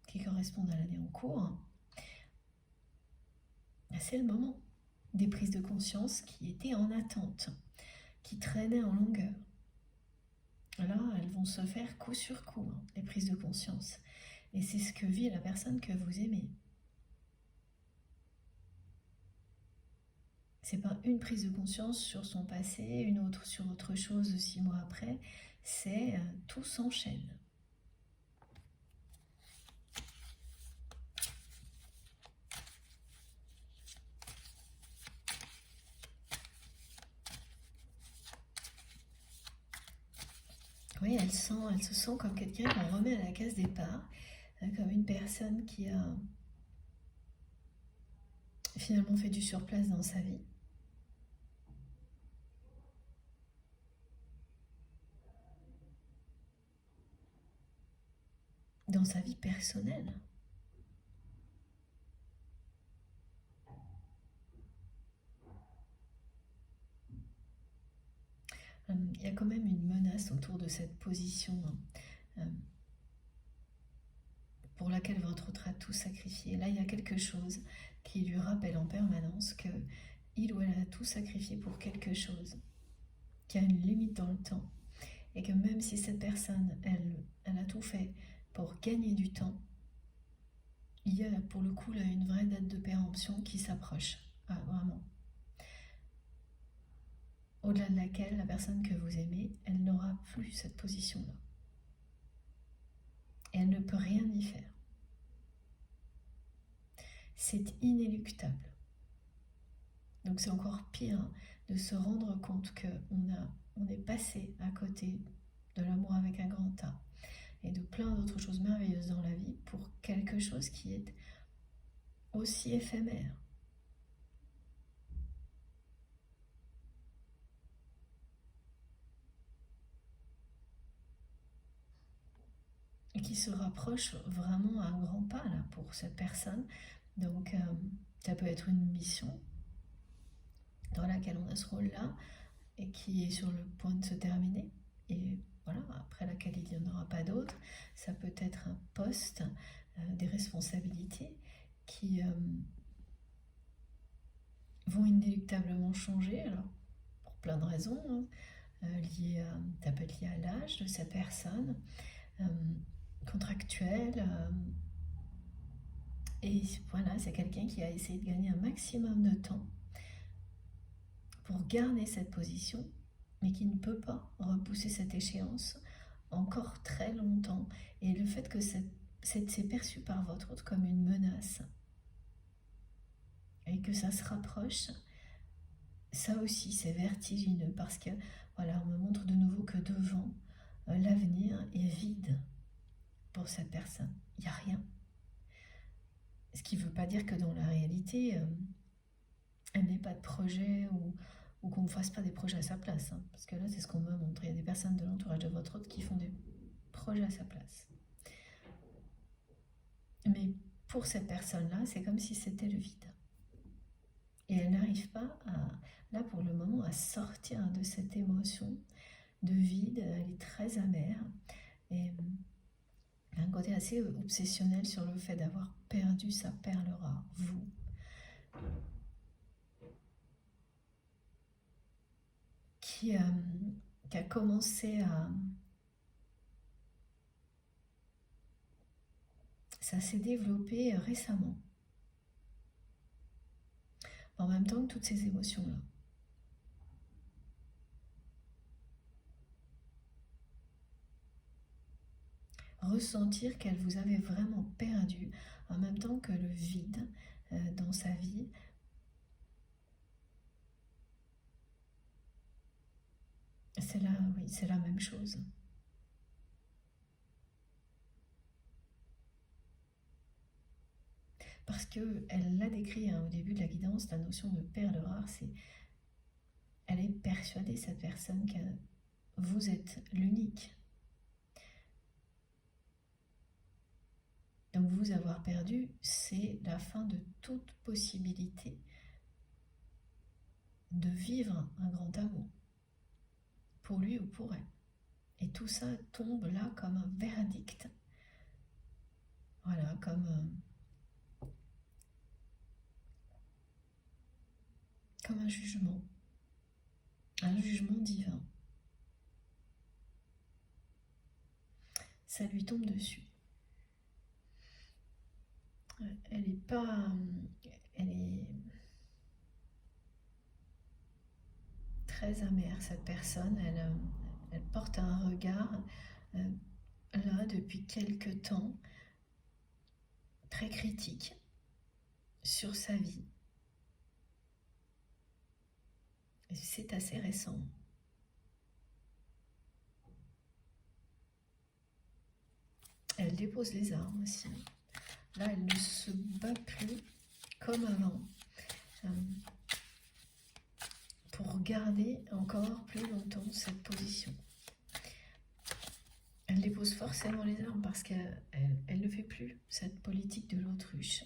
qui correspondent à l'année en cours, c'est le moment des prises de conscience qui étaient en attente, qui traînaient en longueur. Là, elles vont se faire coup sur coup, les prises de conscience. Et c'est ce que vit la personne que vous aimez. C'est pas une prise de conscience sur son passé, une autre sur autre chose 6 mois après. C'est tout s'enchaîne. Oui, elle se sent comme quelqu'un qu'on remet à la case départ, comme une personne qui a finalement fait du surplace dans sa vie. Dans sa vie personnelle. Il y a quand même une menace autour de cette position pour laquelle votre autre a tout sacrifié. Là, il y a quelque chose qui lui rappelle en permanence que il ou elle a tout sacrifié pour quelque chose, qu'il y a une limite dans le temps, et que même si cette personne, elle a tout fait pour gagner du temps, il y a pour le coup là une vraie date de péremption qui s'approche, vraiment. Au-delà de laquelle la personne que vous aimez, elle n'aura plus cette position-là. Et elle ne peut rien y faire. C'est inéluctable. Donc c'est encore pire de se rendre compte qu'on est passé à côté de l'amour avec un grand A et de plein d'autres choses merveilleuses dans la vie pour quelque chose qui est aussi éphémère. Et qui se rapproche vraiment à un grand pas là, pour cette personne. Donc ça peut être une mission dans laquelle on a ce rôle-là et qui est sur le point de se terminer. Et voilà, après laquelle il n'y en aura pas d'autre. Ça peut être un poste, des responsabilités qui vont inéluctablement changer, alors pour plein de raisons, ça peut être lié à l'âge de cette personne, contractuelle, et voilà, c'est quelqu'un qui a essayé de gagner un maximum de temps pour garder cette position, mais qui ne peut pas repousser cette échéance encore très longtemps. Et le fait que c'est perçu par votre autre comme une menace et que ça se rapproche, ça aussi c'est vertigineux parce que voilà, on me montre de nouveau que devant, l'avenir est vide pour cette personne. Il n'y a rien. Ce qui ne veut pas dire que dans la réalité, elle n'ait pas de projet ou qu'on ne fasse pas des projets à sa place. Hein. Parce que là, c'est ce qu'on me montre. Il y a des personnes de l'entourage de votre autre qui font des projets à sa place. Mais pour cette personne-là, c'est comme si c'était le vide. Et elle n'arrive pas, là pour le moment, à sortir de cette émotion de vide. Elle est très amère. Et un côté assez obsessionnel sur le fait d'avoir perdu sa perle rare, vous. Qui a commencé à... Ça s'est développé récemment. En même temps que toutes ces émotions-là. Ressentir qu'elle vous avait vraiment perdu, en même temps que le vide dans sa vie. C'est là, oui, c'est la même chose. Parce qu'elle l'a décrit au début de la guidance, la notion de perle rare, c'est... Elle est persuadée, cette personne, que vous êtes l'unique. Donc vous avoir perdu, c'est la fin de toute possibilité de vivre un grand amour, pour lui ou pour elle. Et tout ça tombe là comme un verdict. Voilà, comme un jugement divin. Ça lui tombe dessus. Elle est pas... Elle est très amère, cette personne. Elle porte un regard, là, depuis quelque temps, très critique sur sa vie. Et c'est assez récent. elle dépose les armes aussi. Là, elle ne se bat plus comme avant. Pour garder encore plus longtemps cette position. Elle dépose forcément les armes parce qu'elle ne fait plus cette politique de l'autruche.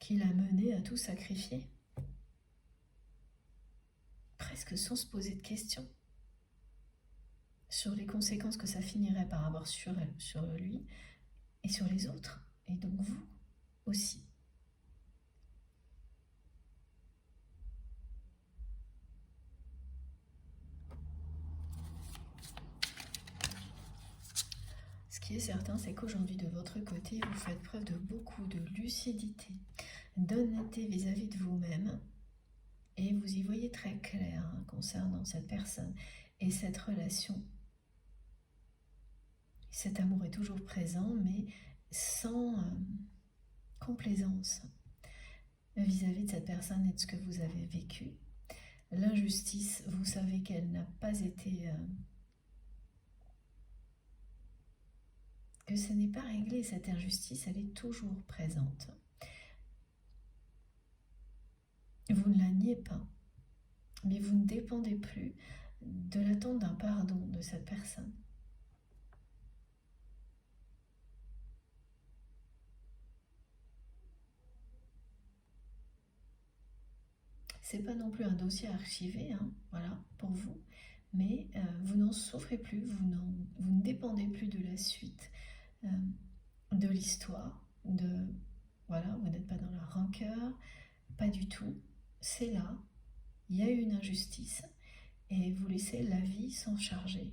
Qui l'a menée à tout sacrifier. Presque sans se poser de questions sur les conséquences que ça finirait par avoir sur elle, sur lui et sur les autres. Et donc vous aussi. Ce qui est certain, c'est qu'aujourd'hui, de votre côté, vous faites preuve de beaucoup de lucidité, d'honnêteté vis-à-vis de vous-même. Et vous y voyez très clair concernant cette personne et cette relation. Cet amour est toujours présent, mais sans complaisance vis-à-vis de cette personne et de ce que vous avez vécu. L'injustice, vous savez qu'elle n'a pas été... que ce n'est pas réglé, cette injustice, elle est toujours présente. Vous ne la niez pas, mais vous ne dépendez plus de l'attente d'un pardon de cette personne. C'est pas non plus un dossier archivé, voilà, pour vous, mais vous n'en souffrez plus, vous ne dépendez plus de la suite de l'histoire, voilà, vous n'êtes pas dans la rancœur, pas du tout, c'est là, il y a eu une injustice, et vous laissez la vie s'en charger,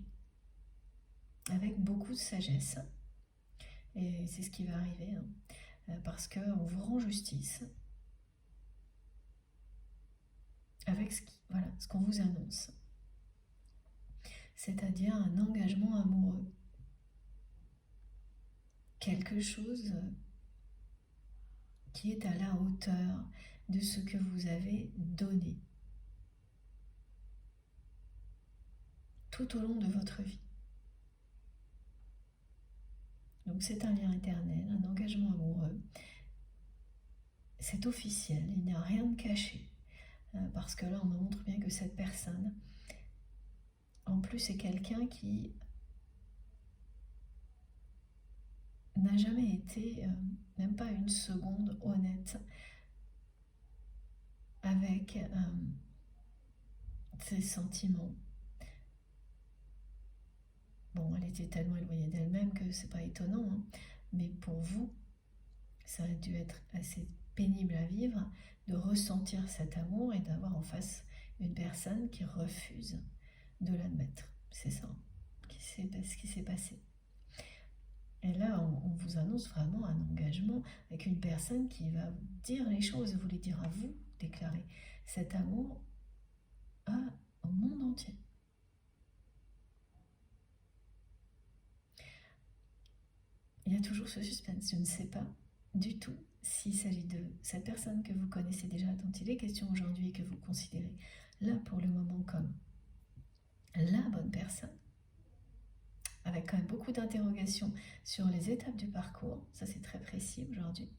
avec beaucoup de sagesse, et c'est ce qui va arriver, parce qu'on vous rend justice, avec ce qu'on vous annonce, c'est-à-dire un engagement amoureux, quelque chose qui est à la hauteur de ce que vous avez donné tout au long de votre vie. Donc c'est un lien éternel, un engagement amoureux, c'est officiel, il n'y a rien de caché, parce que là on me montre bien que cette personne, en plus, est quelqu'un qui n'a jamais été, même pas une seconde, honnête avec ses sentiments. Bon, elle était tellement éloignée d'elle-même que c'est pas étonnant, mais pour vous, ça a dû être assez pénible à vivre de ressentir cet amour et d'avoir en face une personne qui refuse de l'admettre. C'est ça ce qui s'est passé. Et là, on vous annonce vraiment un engagement avec une personne qui va vous dire les choses, vous les dire à vous, déclarer cet amour au monde entier. Il y a toujours ce suspense, je ne sais pas du tout s'il s'agit de cette personne que vous connaissez déjà, dont il est question aujourd'hui et que vous considérez là pour le moment comme la bonne personne, avec quand même beaucoup d'interrogations sur les étapes du parcours, ça c'est très précis aujourd'hui,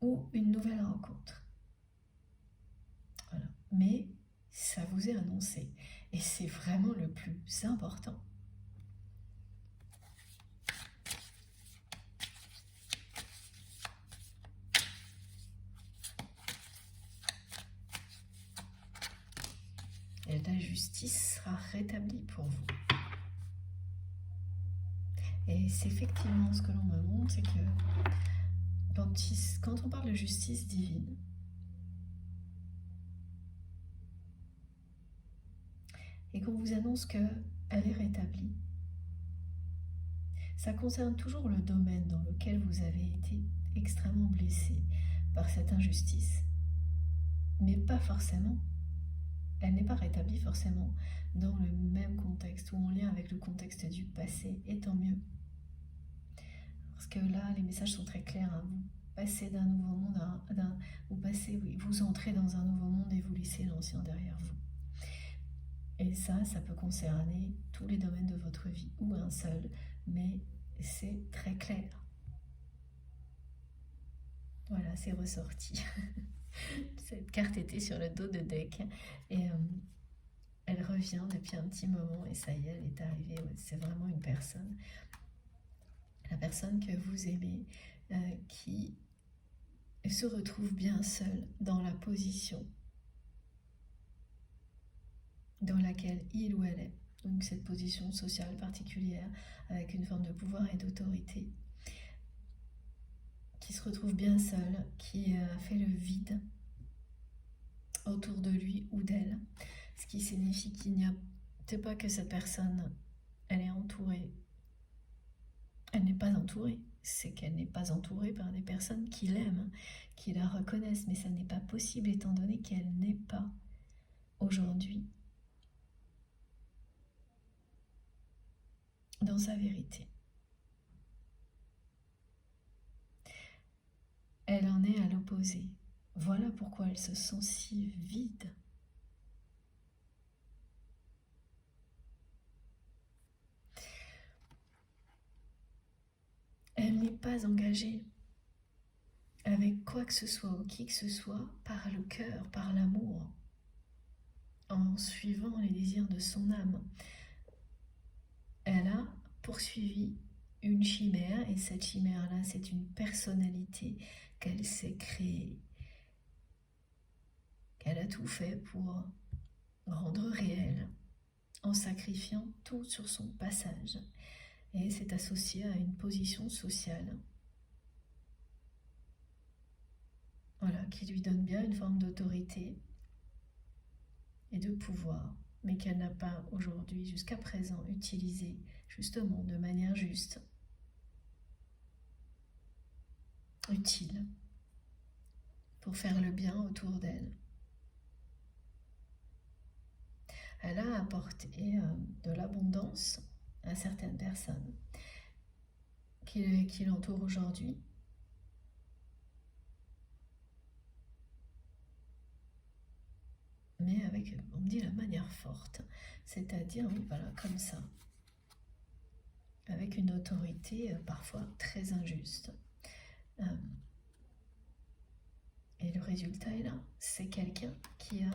ou une nouvelle rencontre. Voilà. Mais ça vous est annoncé, et c'est vraiment le plus important. Et la justice sera rétablie pour vous. Et c'est effectivement ce que l'on me montre, c'est que quand on parle de justice divine, et qu'on vous annonce qu'elle est rétablie, ça concerne toujours le domaine dans lequel vous avez été extrêmement blessé par cette injustice. Mais pas forcément. Elle n'est pas rétablie forcément dans le même contexte ou en lien avec le contexte du passé, et tant mieux. Parce que là, les messages sont très clairs, vous passez d'un nouveau monde vous passez, oui, vous entrez dans un nouveau monde et vous laissez l'ancien derrière vous. Et ça peut concerner tous les domaines de votre vie ou un seul, mais c'est très clair. Voilà, c'est ressorti. Cette carte était sur le dos de deck et elle revient depuis un petit moment et ça y est, elle est arrivée. C'est vraiment une personne, la personne que vous aimez, qui se retrouve bien seule dans la position dans laquelle il ou elle est. Donc cette position sociale particulière avec une forme de pouvoir et d'autorité, qui se retrouve bien seule, qui a fait le vide autour de lui ou d'elle, ce qui signifie qu'il n'y a pas que cette personne, elle est entourée, elle n'est pas entourée, c'est qu'elle n'est pas entourée par des personnes qui l'aiment, qui la reconnaissent, mais ça n'est pas possible étant donné qu'elle n'est pas aujourd'hui dans sa vérité. Elle en est à l'opposé. Voilà pourquoi elle se sent si vide. Elle n'est pas engagée avec quoi que ce soit ou qui que ce soit par le cœur, par l'amour, en suivant les désirs de son âme. Elle a poursuivi une chimère, et cette chimère-là, c'est une personnalité qu'elle s'est créée, qu'elle a tout fait pour rendre réelle, en sacrifiant tout sur son passage. Et c'est associé à une position sociale, voilà, qui lui donne bien une forme d'autorité et de pouvoir, mais qu'elle n'a pas aujourd'hui, jusqu'à présent, utilisé justement de manière juste, utile, pour faire le bien autour d'elle. Elle a apporté de l'abondance à certaines personnes qui l'entourent aujourd'hui. Mais avec, on me dit, la manière forte, c'est-à-dire, oui, voilà, comme ça, avec une autorité parfois très injuste. Et le résultat est là, c'est quelqu'un qui a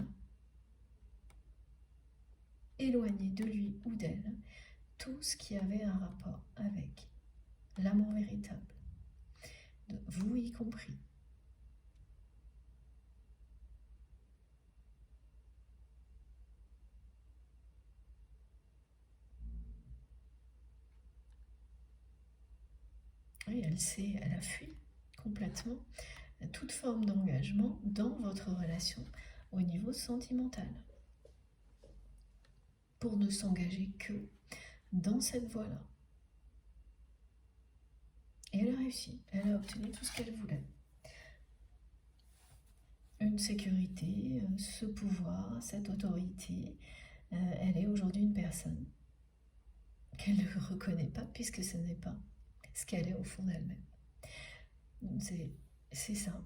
éloigné de lui ou d'elle tout ce qui avait un rapport avec l'amour véritable, vous y compris. Oui, elle a fui complètement toute forme d'engagement dans votre relation au niveau sentimental, pour ne s'engager que dans cette voie-là. Et elle a réussi, elle a obtenu tout ce qu'elle voulait. Une sécurité, ce pouvoir, cette autorité. Elle est aujourd'hui une personne qu'elle ne reconnaît pas, puisque ce n'est pas ce qu'elle est au fond d'elle-même. C'est ça.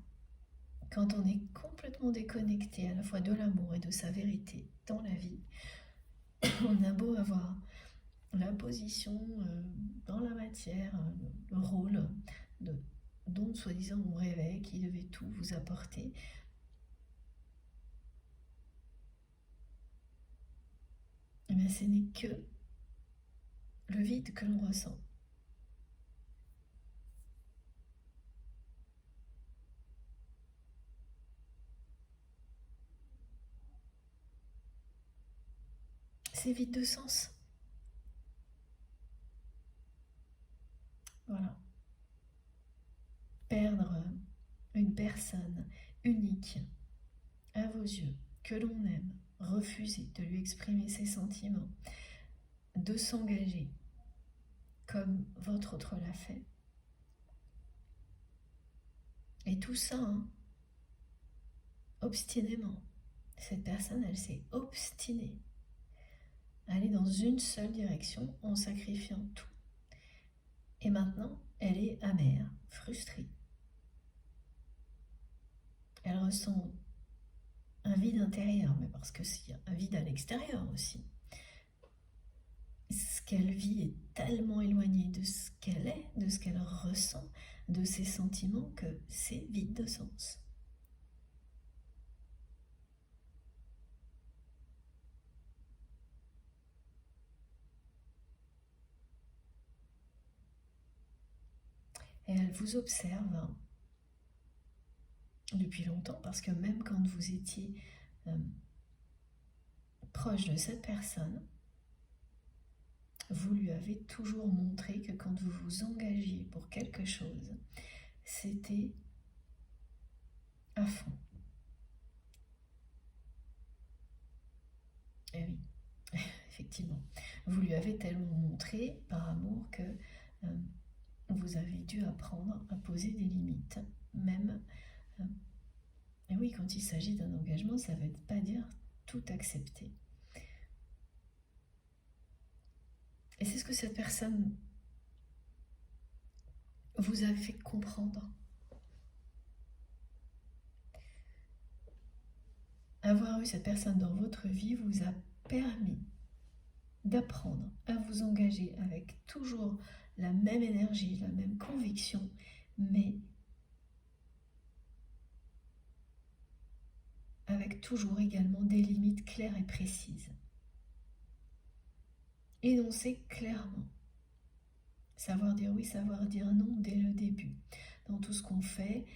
Quand on est complètement déconnecté à la fois de l'amour et de sa vérité dans la vie, on a beau avoir la position dans la matière, le rôle dont soi-disant on rêvait, qui devait tout vous apporter. Mais ce n'est que le vide que l'on ressent. C'est vide de sens. Voilà. Perdre une personne unique à vos yeux, que l'on aime, refuser de lui exprimer ses sentiments, de s'engager comme votre autre l'a fait. Et tout ça, obstinément. Cette personne, elle s'est obstinée à aller dans une seule direction en sacrifiant tout. Et maintenant, elle est amère, frustrée. Elle ressent un vide intérieur, mais parce que s'il y a un vide à l'extérieur aussi. Ce qu'elle vit est tellement éloigné de ce qu'elle est, de ce qu'elle ressent, de ses sentiments, que c'est vide de sens. Et elle vous observe depuis longtemps, parce que même quand vous étiez proche de cette personne, vous lui avez toujours montré que quand vous vous engagiez pour quelque chose, c'était à fond. Et oui, effectivement. Vous lui avez tellement montré par amour que vous avez dû apprendre à poser des limites. Même, et oui, quand il s'agit d'un engagement, ça ne veut pas dire tout accepter. Et c'est ce que cette personne vous a fait comprendre. Avoir eu cette personne dans votre vie vous a permis d'apprendre à vous engager avec toujours la même énergie, la même conviction, mais avec toujours également des limites claires et précises. Énoncer clairement. Savoir dire oui, savoir dire non dès le début. Dans tout ce qu'on fait,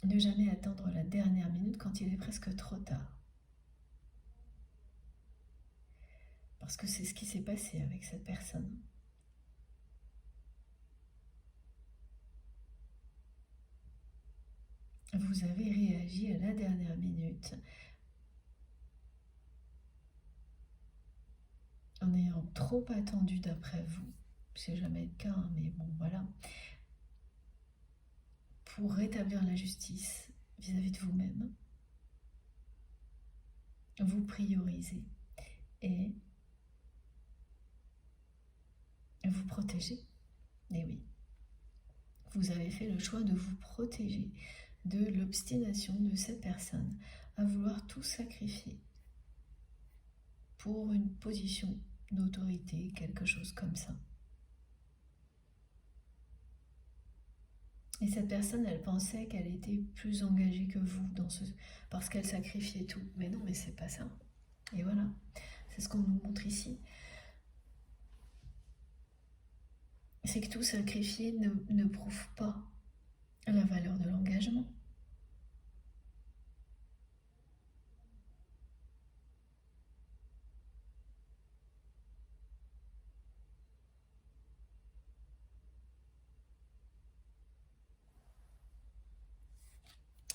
ne jamais attendre la dernière minute quand il est presque trop tard. Parce que c'est ce qui s'est passé avec cette personne. Vous avez réagi à la dernière minute en ayant trop attendu d'après vous. C'est jamais le cas, hein, mais bon, voilà. Pour rétablir la justice vis-à-vis de vous-même, vous priorisez et vous protégez. Et oui, vous avez fait le choix de vous protéger de l'obstination de cette personne à vouloir tout sacrifier pour une position d'autorité, quelque chose comme ça. Et cette personne, elle pensait qu'elle était plus engagée que vous parce qu'elle sacrifiait tout. Mais non, mais c'est pas ça. Et voilà, c'est ce qu'on nous montre ici. C'est que tout sacrifier ne prouve pas la valeur de l'engagement.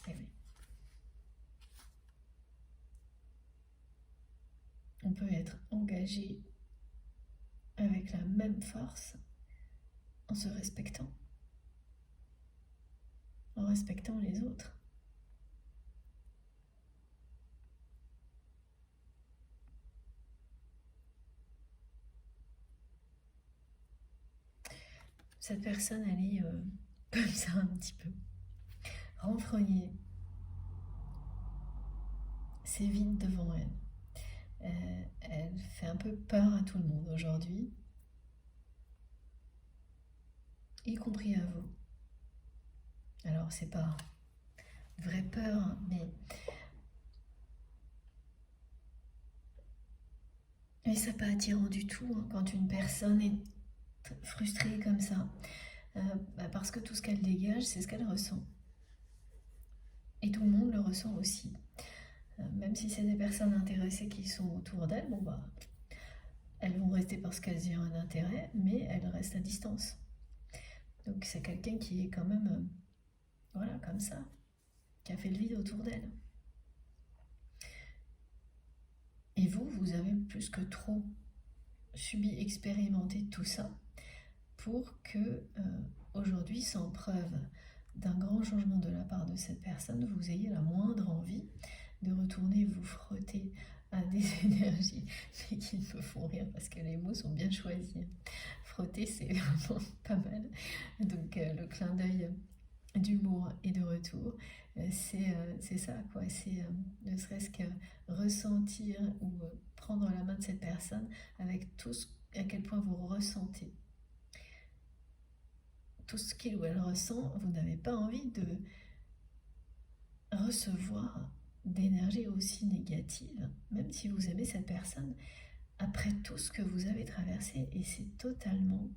Et oui. On peut être engagé avec la même force en se respectant, en respectant les autres. Cette personne, elle est comme ça un petit peu renfrognée. C'est vide devant elle. Elle fait un peu peur à tout le monde aujourd'hui, y compris à vous. Alors, c'est pas vraie peur, mais c'est pas attirant du tout hein, quand une personne est frustrée comme ça, parce que tout ce qu'elle dégage, c'est ce qu'elle ressent. Et tout le monde le ressent aussi. Même si c'est des personnes intéressées qui sont autour d'elle, bon bah, elles vont rester parce qu'elles y ont un intérêt, mais elles restent à distance. Donc c'est quelqu'un qui est quand même, voilà, comme ça, qui a fait le vide autour d'elle. Et vous avez plus que trop subi, expérimenté tout ça pour que aujourd'hui, sans preuve d'un grand changement de la part de cette personne, vous ayez la moindre envie de retourner vous frotter à des énergies, mais qui me font rire parce que les mots sont bien choisis. Frotter, c'est vraiment pas mal. Donc le clin d'œil d'humour et de retour. C'est ça, quoi. C'est ne serait-ce que ressentir ou prendre la main de cette personne avec tout ce, à quel point vous ressentez. Tout ce qu'il ou elle ressent, vous n'avez pas envie de recevoir d'énergie aussi négative, même si vous aimez cette personne, après tout ce que vous avez traversé. Et c'est totalement,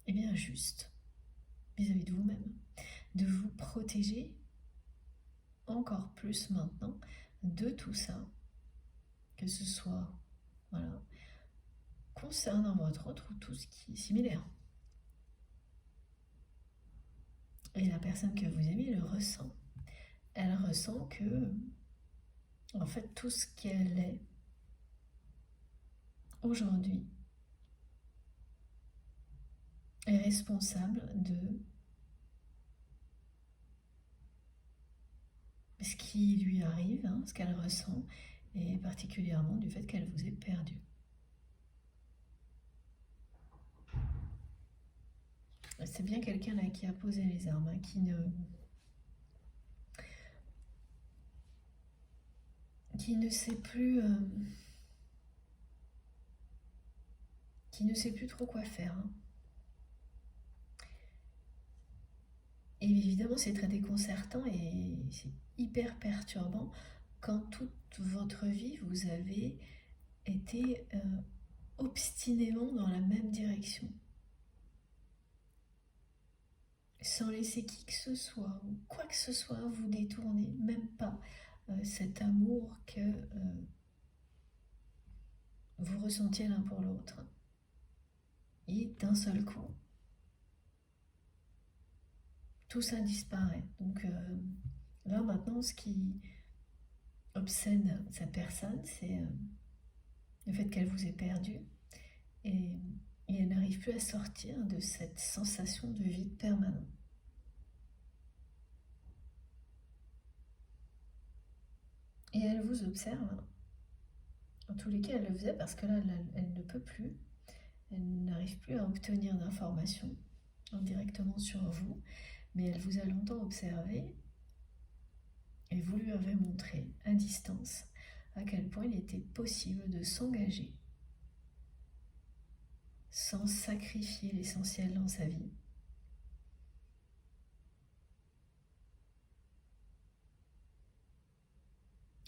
eh bien, juste vis-à-vis de vous-même, de vous protéger encore plus maintenant de tout ça, que ce soit voilà, concernant votre autre ou tout ce qui est similaire. Et la personne que vous aimez le ressent. Elle ressent que, en fait, tout ce qu'elle est aujourd'hui est responsable de ce qui lui arrive, hein, ce qu'elle ressent, et particulièrement du fait qu'elle vous ait perdu. C'est bien quelqu'un là qui a posé les armes, hein, qui ne sait plus trop quoi faire. Hein. Et évidemment, c'est très déconcertant et c'est hyper perturbant quand toute votre vie, vous avez été obstinément dans la même direction. Sans laisser qui que ce soit ou quoi que ce soit vous détourner, même pas cet amour que vous ressentiez l'un pour l'autre. Et d'un seul coup, tout ça disparaît. Donc là maintenant, ce qui obsède cette personne, c'est le fait qu'elle vous ait perdu et elle n'arrive plus à sortir de cette sensation de vide permanent. Et elle vous observe. En tous les cas, elle le faisait parce que là, elle ne peut plus. Elle n'arrive plus à obtenir d'informations directement sur vous, mais elle vous a longtemps observé et vous lui avez montré à distance à quel point il était possible de s'engager sans sacrifier l'essentiel dans sa vie.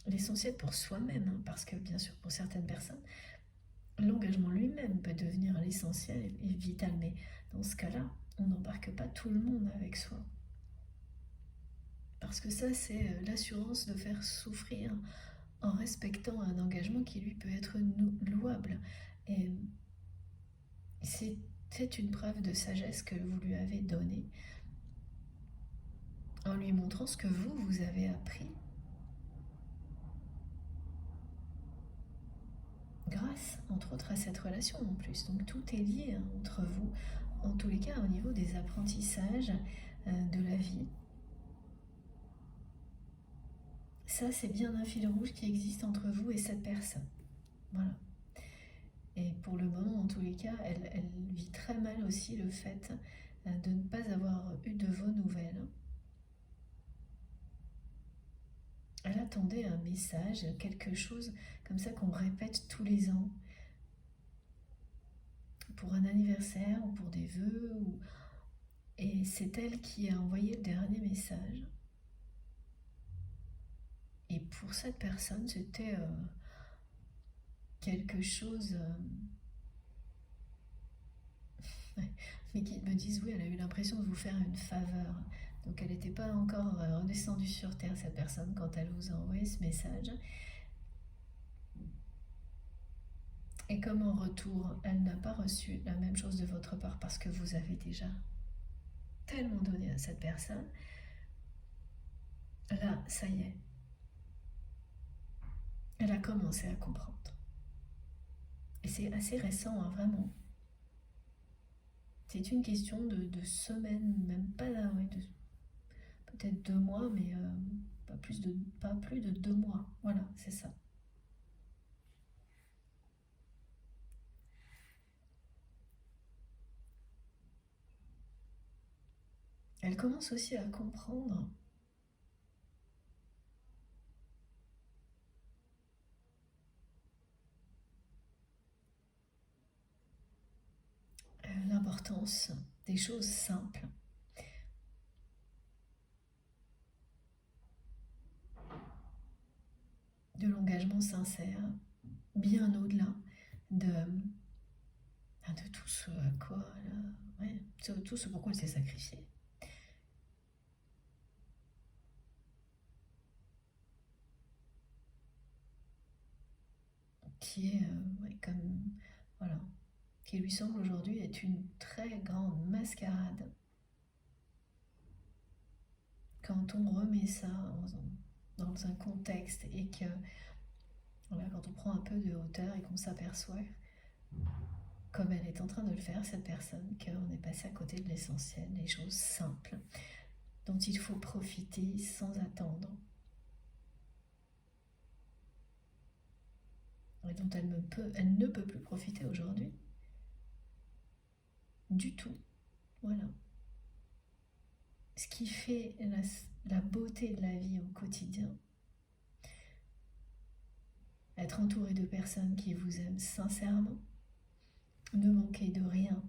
L'essentiel pour soi-même, hein, parce que bien sûr pour certaines personnes, l'engagement lui-même peut devenir l'essentiel et vital, mais dans ce cas-là, on n'embarque pas tout le monde avec soi. Parce que ça, c'est l'assurance de faire souffrir en respectant un engagement qui lui peut être louable. Et c'est une preuve de sagesse que vous lui avez donnée en lui montrant ce que vous avez appris grâce, entre autres, à cette relation en plus. Donc tout est lié hein, entre vous, en tous les cas au niveau des apprentissages de la vie. Ça, c'est bien un fil rouge qui existe entre vous et cette personne. Voilà. Et pour le moment, en tous les cas, elle vit très mal aussi le fait de ne pas avoir eu de vos nouvelles. Elle attendait un message, quelque chose comme ça qu'on répète tous les ans pour un anniversaire ou pour des vœux. Et c'est elle qui a envoyé le dernier message. Et pour cette personne, c'était quelque chose... mais qui me disent, oui, elle a eu l'impression de vous faire une faveur. Donc elle n'était pas encore redescendue sur Terre, cette personne, quand elle vous a envoyé ce message. Et comme en retour, elle n'a pas reçu la même chose de votre part parce que vous avez déjà tellement donné à cette personne, là, ça y est. Elle a commencé à comprendre. Et c'est assez récent, hein, vraiment. C'est une question de semaines, même pas là, ouais, peut-être 2 mois, mais pas plus de 2 mois. Voilà, c'est ça. elle commence aussi à comprendre l'importance des choses simples, de l'engagement sincère, bien au-delà de tout ce à quoi tout ce pourquoi elle s'est sacrifiée. Qui est comme voilà, qui lui semble aujourd'hui être une très grande mascarade. Quand on remet ça dans un contexte et que voilà, quand on prend un peu de hauteur et qu'on s'aperçoit, comme elle est en train de le faire, cette personne, qu'on est passé à côté de l'essentiel, les choses simples, dont il faut profiter sans attendre, et dont elle ne peut plus profiter aujourd'hui, du tout. Voilà. Ce qui fait la beauté de la vie au quotidien, être entouré de personnes qui vous aiment sincèrement, ne manquer de rien,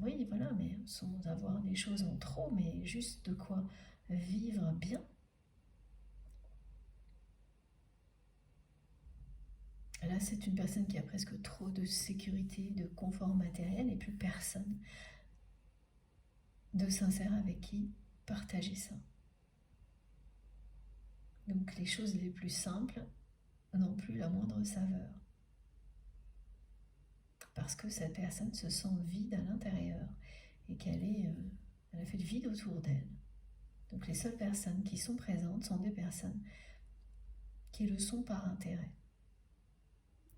oui, voilà, mais sans avoir des choses en trop, mais juste de quoi vivre bien. Là, c'est une personne qui a presque trop de sécurité, de confort matériel et plus personne de sincère avec qui partager ça. Donc les choses les plus simples n'ont plus la moindre saveur. Parce que cette personne se sent vide à l'intérieur et elle a fait le vide autour d'elle. Donc les seules personnes qui sont présentes sont des personnes qui le sont par intérêt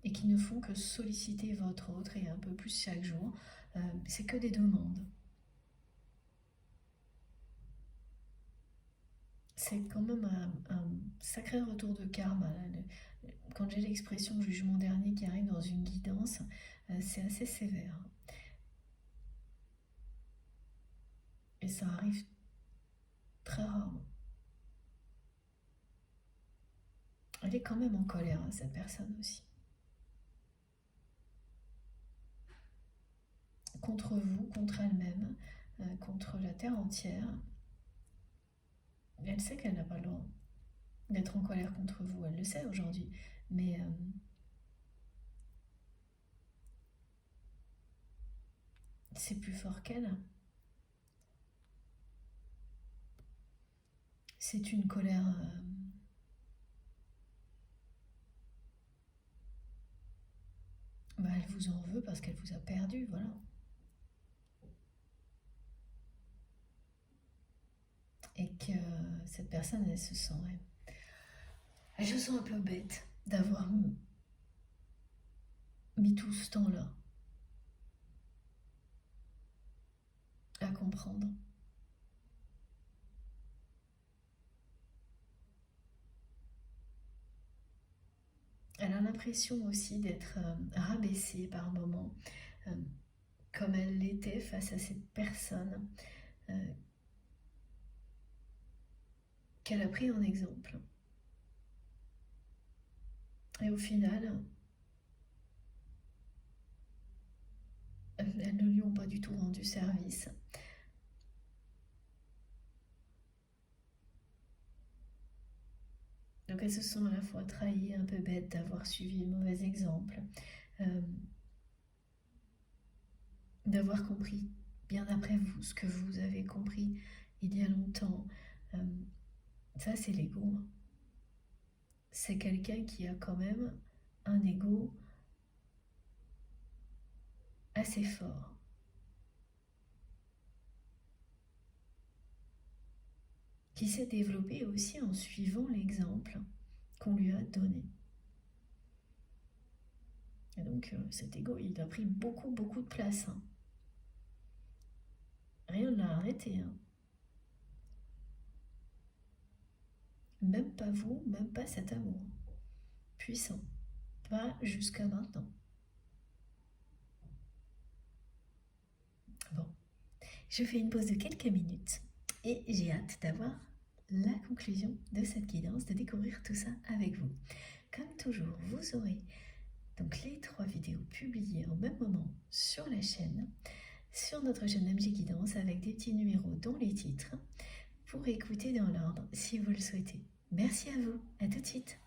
et qui ne font que solliciter votre autre et un peu plus chaque jour. C'est que des demandes. C'est quand même un sacré retour de karma. Quand j'ai l'expression jugement dernier qui arrive dans une guidance, c'est assez sévère. Et ça arrive très rarement. Elle est quand même en colère, cette personne aussi. Contre vous, contre elle-même, contre la terre entière. Elle sait qu'elle n'a pas le droit d'être en colère contre vous, elle le sait aujourd'hui. Mais c'est plus fort qu'elle. C'est une colère elle vous en veut parce qu'elle vous a perdu, voilà. Et que cette personne, elle se sent un peu bête d'avoir mis tout ce temps-là à comprendre. Elle a l'impression aussi d'être rabaissée par moments, comme elle l'était face à cette personne qu'elle a pris en exemple. Et au final, elles ne lui ont pas du tout rendu service. Donc elles se sont à la fois trahies, un peu bêtes d'avoir suivi le mauvais exemple, d'avoir compris bien après vous ce que vous avez compris il y a longtemps. Ça, c'est l'ego. C'est quelqu'un qui a quand même un ego assez fort. Qui s'est développé aussi en suivant l'exemple qu'on lui a donné. Et donc cet ego, il a pris beaucoup de place. Rien ne l'a arrêté. Même pas vous, même pas cet amour. Puissant. Pas jusqu'à maintenant. Bon. Je fais une pause de quelques minutes et j'ai hâte d'avoir la conclusion de cette guidance, de découvrir tout ça avec vous. Comme toujours, vous aurez donc les 3 vidéos publiées au même moment sur la chaîne, sur notre chaîne MG Guidance, avec des petits numéros dont les titres, pour écouter dans l'ordre si vous le souhaitez. Merci à vous, à tout de suite.